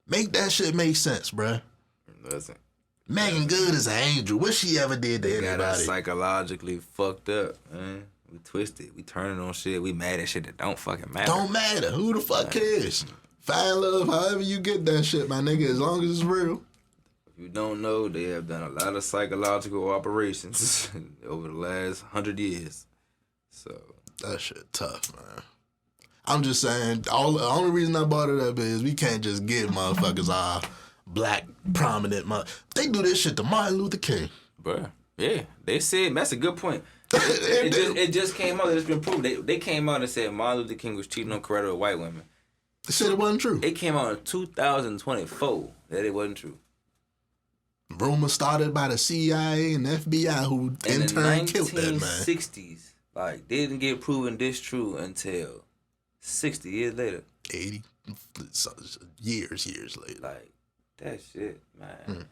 Make that shit make sense, bruh. Listen. Megan Good is an angel. What she ever did to Got us anybody? psychologically fucked up, man. We twisted. We turning on shit. We mad at shit that don't fucking matter. Don't matter. Who the fuck cares? Find love however you get that shit, my nigga, as long as it's real. If you don't know, they have done a lot of psychological operations over the last 100 years. So that shit tough, man. I'm just saying, the only reason I brought it up is we can't just give motherfuckers our black prominent They do this shit to Martin Luther King. Bruh, yeah. They said, that's a good point. It just came out, it's been proved. They came out and said Martin Luther King was cheating on Coretta with white women. They said it wasn't true. It came out in 2024 that it wasn't true. Rumors started by the CIA and FBI who in turn killed that man. In the 1960s, like, they didn't get proven this true until 60 years later. 80 years later. Like, that shit, man.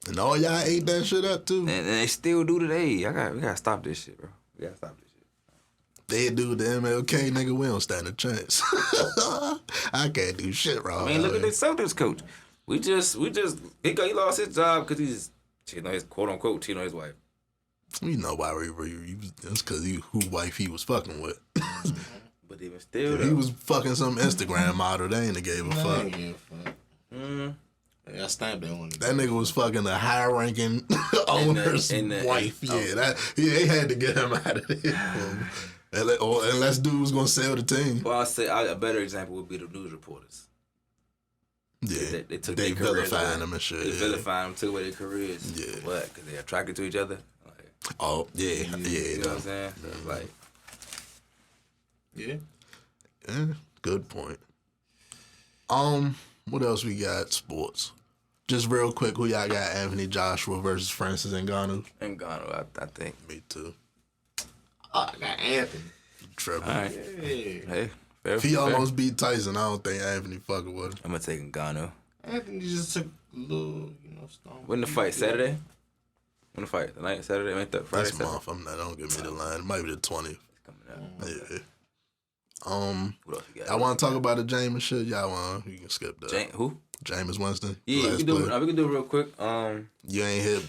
And all y'all ate that shit up too. And they still do today. We gotta stop this shit, bro. We gotta stop this shit. They do the MLK nigga, we don't stand a chance. I can't do shit wrong. I mean, look at the Celtics coach. He lost his job because he's cheating on his quote unquote cheating on his wife. You know why it's because who wife he was fucking with. But even still, he was fucking some Instagram model. They ain't gave a fuck. I stamped that one. That nigga was fucking a high-ranking owner's wife. They had to get him out of there. Unless dude was gonna sell the team. Well, I'll say a better example would be the news reporters. Yeah, they vilifying them and shit. They vilifying them, took away their careers. Yeah. What? Because they're attracted to each other? Like, oh, yeah. You know what I'm saying? So it's like... Yeah, good point. What else we got? Sports. Just real quick, who y'all got? Anthony Joshua versus Francis Ngannou? Ngannou, I think. Me too. I got Anthony. Triple. All right. Yeah. Hey. If he almost beat Tyson, I don't think Anthony fucking with him. I'm gonna take Ngannou. Anthony just took a little, stone. When the fight? Saturday? When the fight? The night? Saturday? Friday? This month, don't give me the line. It might be the 20th. It's coming up. Yeah. What else you got? I want to talk about the Jameis shit. Y'all want? You can skip that. Who? Jameis Winston. Yeah, we can do it real quick. You ain't hit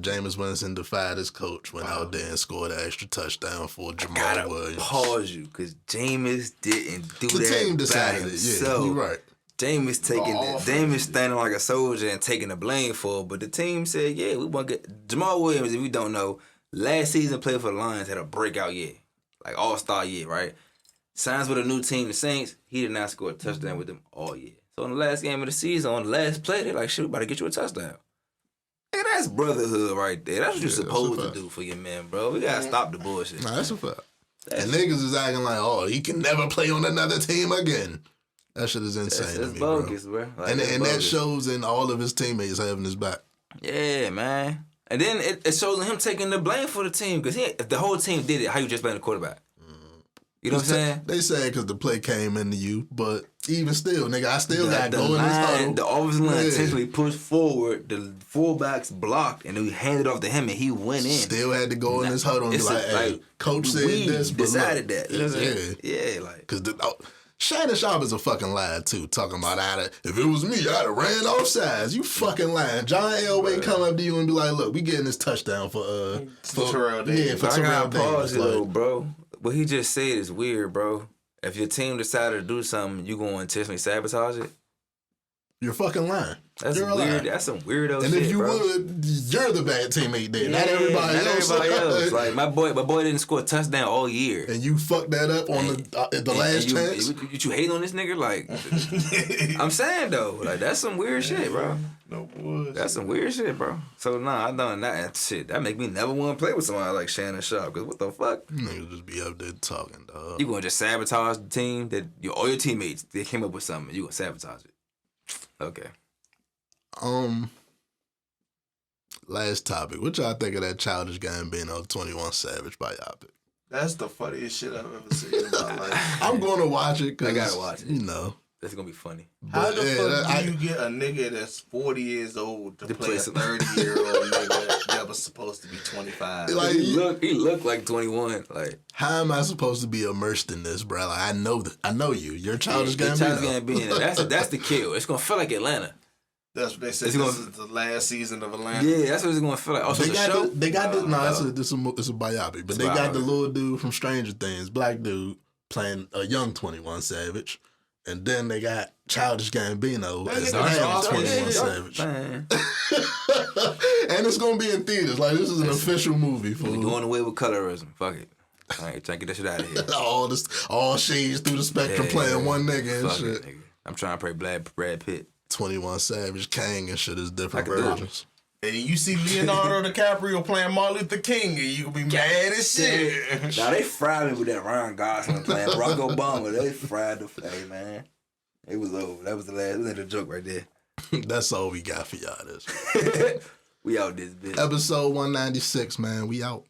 Jameis Winston defied his coach, went out there and scored an extra touchdown for Jamal Williams. Pause you, because Jameis didn't do the that team by decided it. himself. Yeah, you're right. Jameis standing like a soldier and taking the blame for it, but the team said, yeah, we want to get Jamal Williams. If you don't know, last season played for the Lions, had a breakout year, like all-star year, right? Signs with a new team, the Saints. He did not score a touchdown with them all year. So in the last game of the season, on the last play, they're like, shit, we about to get you a touchdown. Hey, that's brotherhood right there. That's what you're supposed to do for your man, bro. We got to stop the bullshit. Nah, that's a fact. And niggas is acting like, oh, he can never play on another team again. That shit is insane to me, bogus, bro. Like, and that shows in all of his teammates having his back. Yeah, man. And then it shows in him taking the blame for the team. Because if the whole team did it, how you just blame the quarterback? You know what I'm saying? They say because the play came into you, but even still, nigga, I still got to go in this line, huddle. the offensive line Yeah. intentionally pushed forward. The fullbacks blocked, and then we handed off to him, and he went in. Still had to go in this huddle and be It's like, hey, coach said we this, but decided look, that. You know what I'm saying? Yeah, like. Because Shannon Sharp is a fucking liar, too, talking about if it was me, I'd have ran off sides. You fucking lying. John Elway come up to you and be like, look, we getting this touchdown for Terrell Davis. Yeah, for I Terrell gotta pause Davis. it though, Like, bro. What he just said is weird, bro. If your team decided to do something, you gonna intentionally sabotage it? you're fucking lying. That's You're a weird. liar. That's some weirdo And shit, if you bro. would, you're the bad teammate then, not Yeah, everybody not else. everybody else. Like my boy didn't score a touchdown all year. And you fucked that up on the last chance. You hating on this nigga? Like, I'm saying though, like that's some weird shit, bro. No boys. That's some weird shit, bro. So nah, I done that shit. That make me never want to play with somebody like Shannon Sharp. Cause what the fuck? Niggas just be up there talking, dog. You gonna just sabotage the team that all your teammates they came up with something. You gonna sabotage it? Okay. Last topic. What y'all think of that Childish Gambino 21 Savage biopic? That's the funniest shit I've ever seen in my life. I'm going to watch it because I gotta watch it. You know. That's gonna be funny. How the fuck do I- you get a nigga that's 40 years old to play a some- 30-year-old nigga that was supposed to be 25? Like, He looked like 21. Like how am I supposed to be immersed in this, bro? Like, I know you. You're Childish Gambino. Childish Gambino. That's the kill. It's gonna feel like Atlanta. That's what they said. It's This gonna- is the last season of Atlanta. Yeah, that's what it's gonna feel like. Also, They the got show. they got this. No, it's a biopic, but It's they got the biopic. little dude from Stranger Things, black dude, playing a young 21 Savage, and then they got Childish Gambino as the that's young awesome. 21 Yeah, Savage, Man, and it's gonna be in theaters. Like this is an official movie for we going away with colorism. Fuck it. I ain't trying to get that shit out of here. all shades through the spectrum, Yeah, playing one nigga and Fuck shit. it, nigga. I'm trying to play Brad Pitt. 21 Savage, Kang and shit is different I can do it. versions. And you see Leonardo DiCaprio playing Martin Luther King, and you gonna be mad as shit. Now they fried me with that Ryan Gosling playing Barack Obama. They fried the play, man. It was over. That was the last. That was the joke right there. That's all we got for y'all this. We out this bitch. Episode 196, man. We out.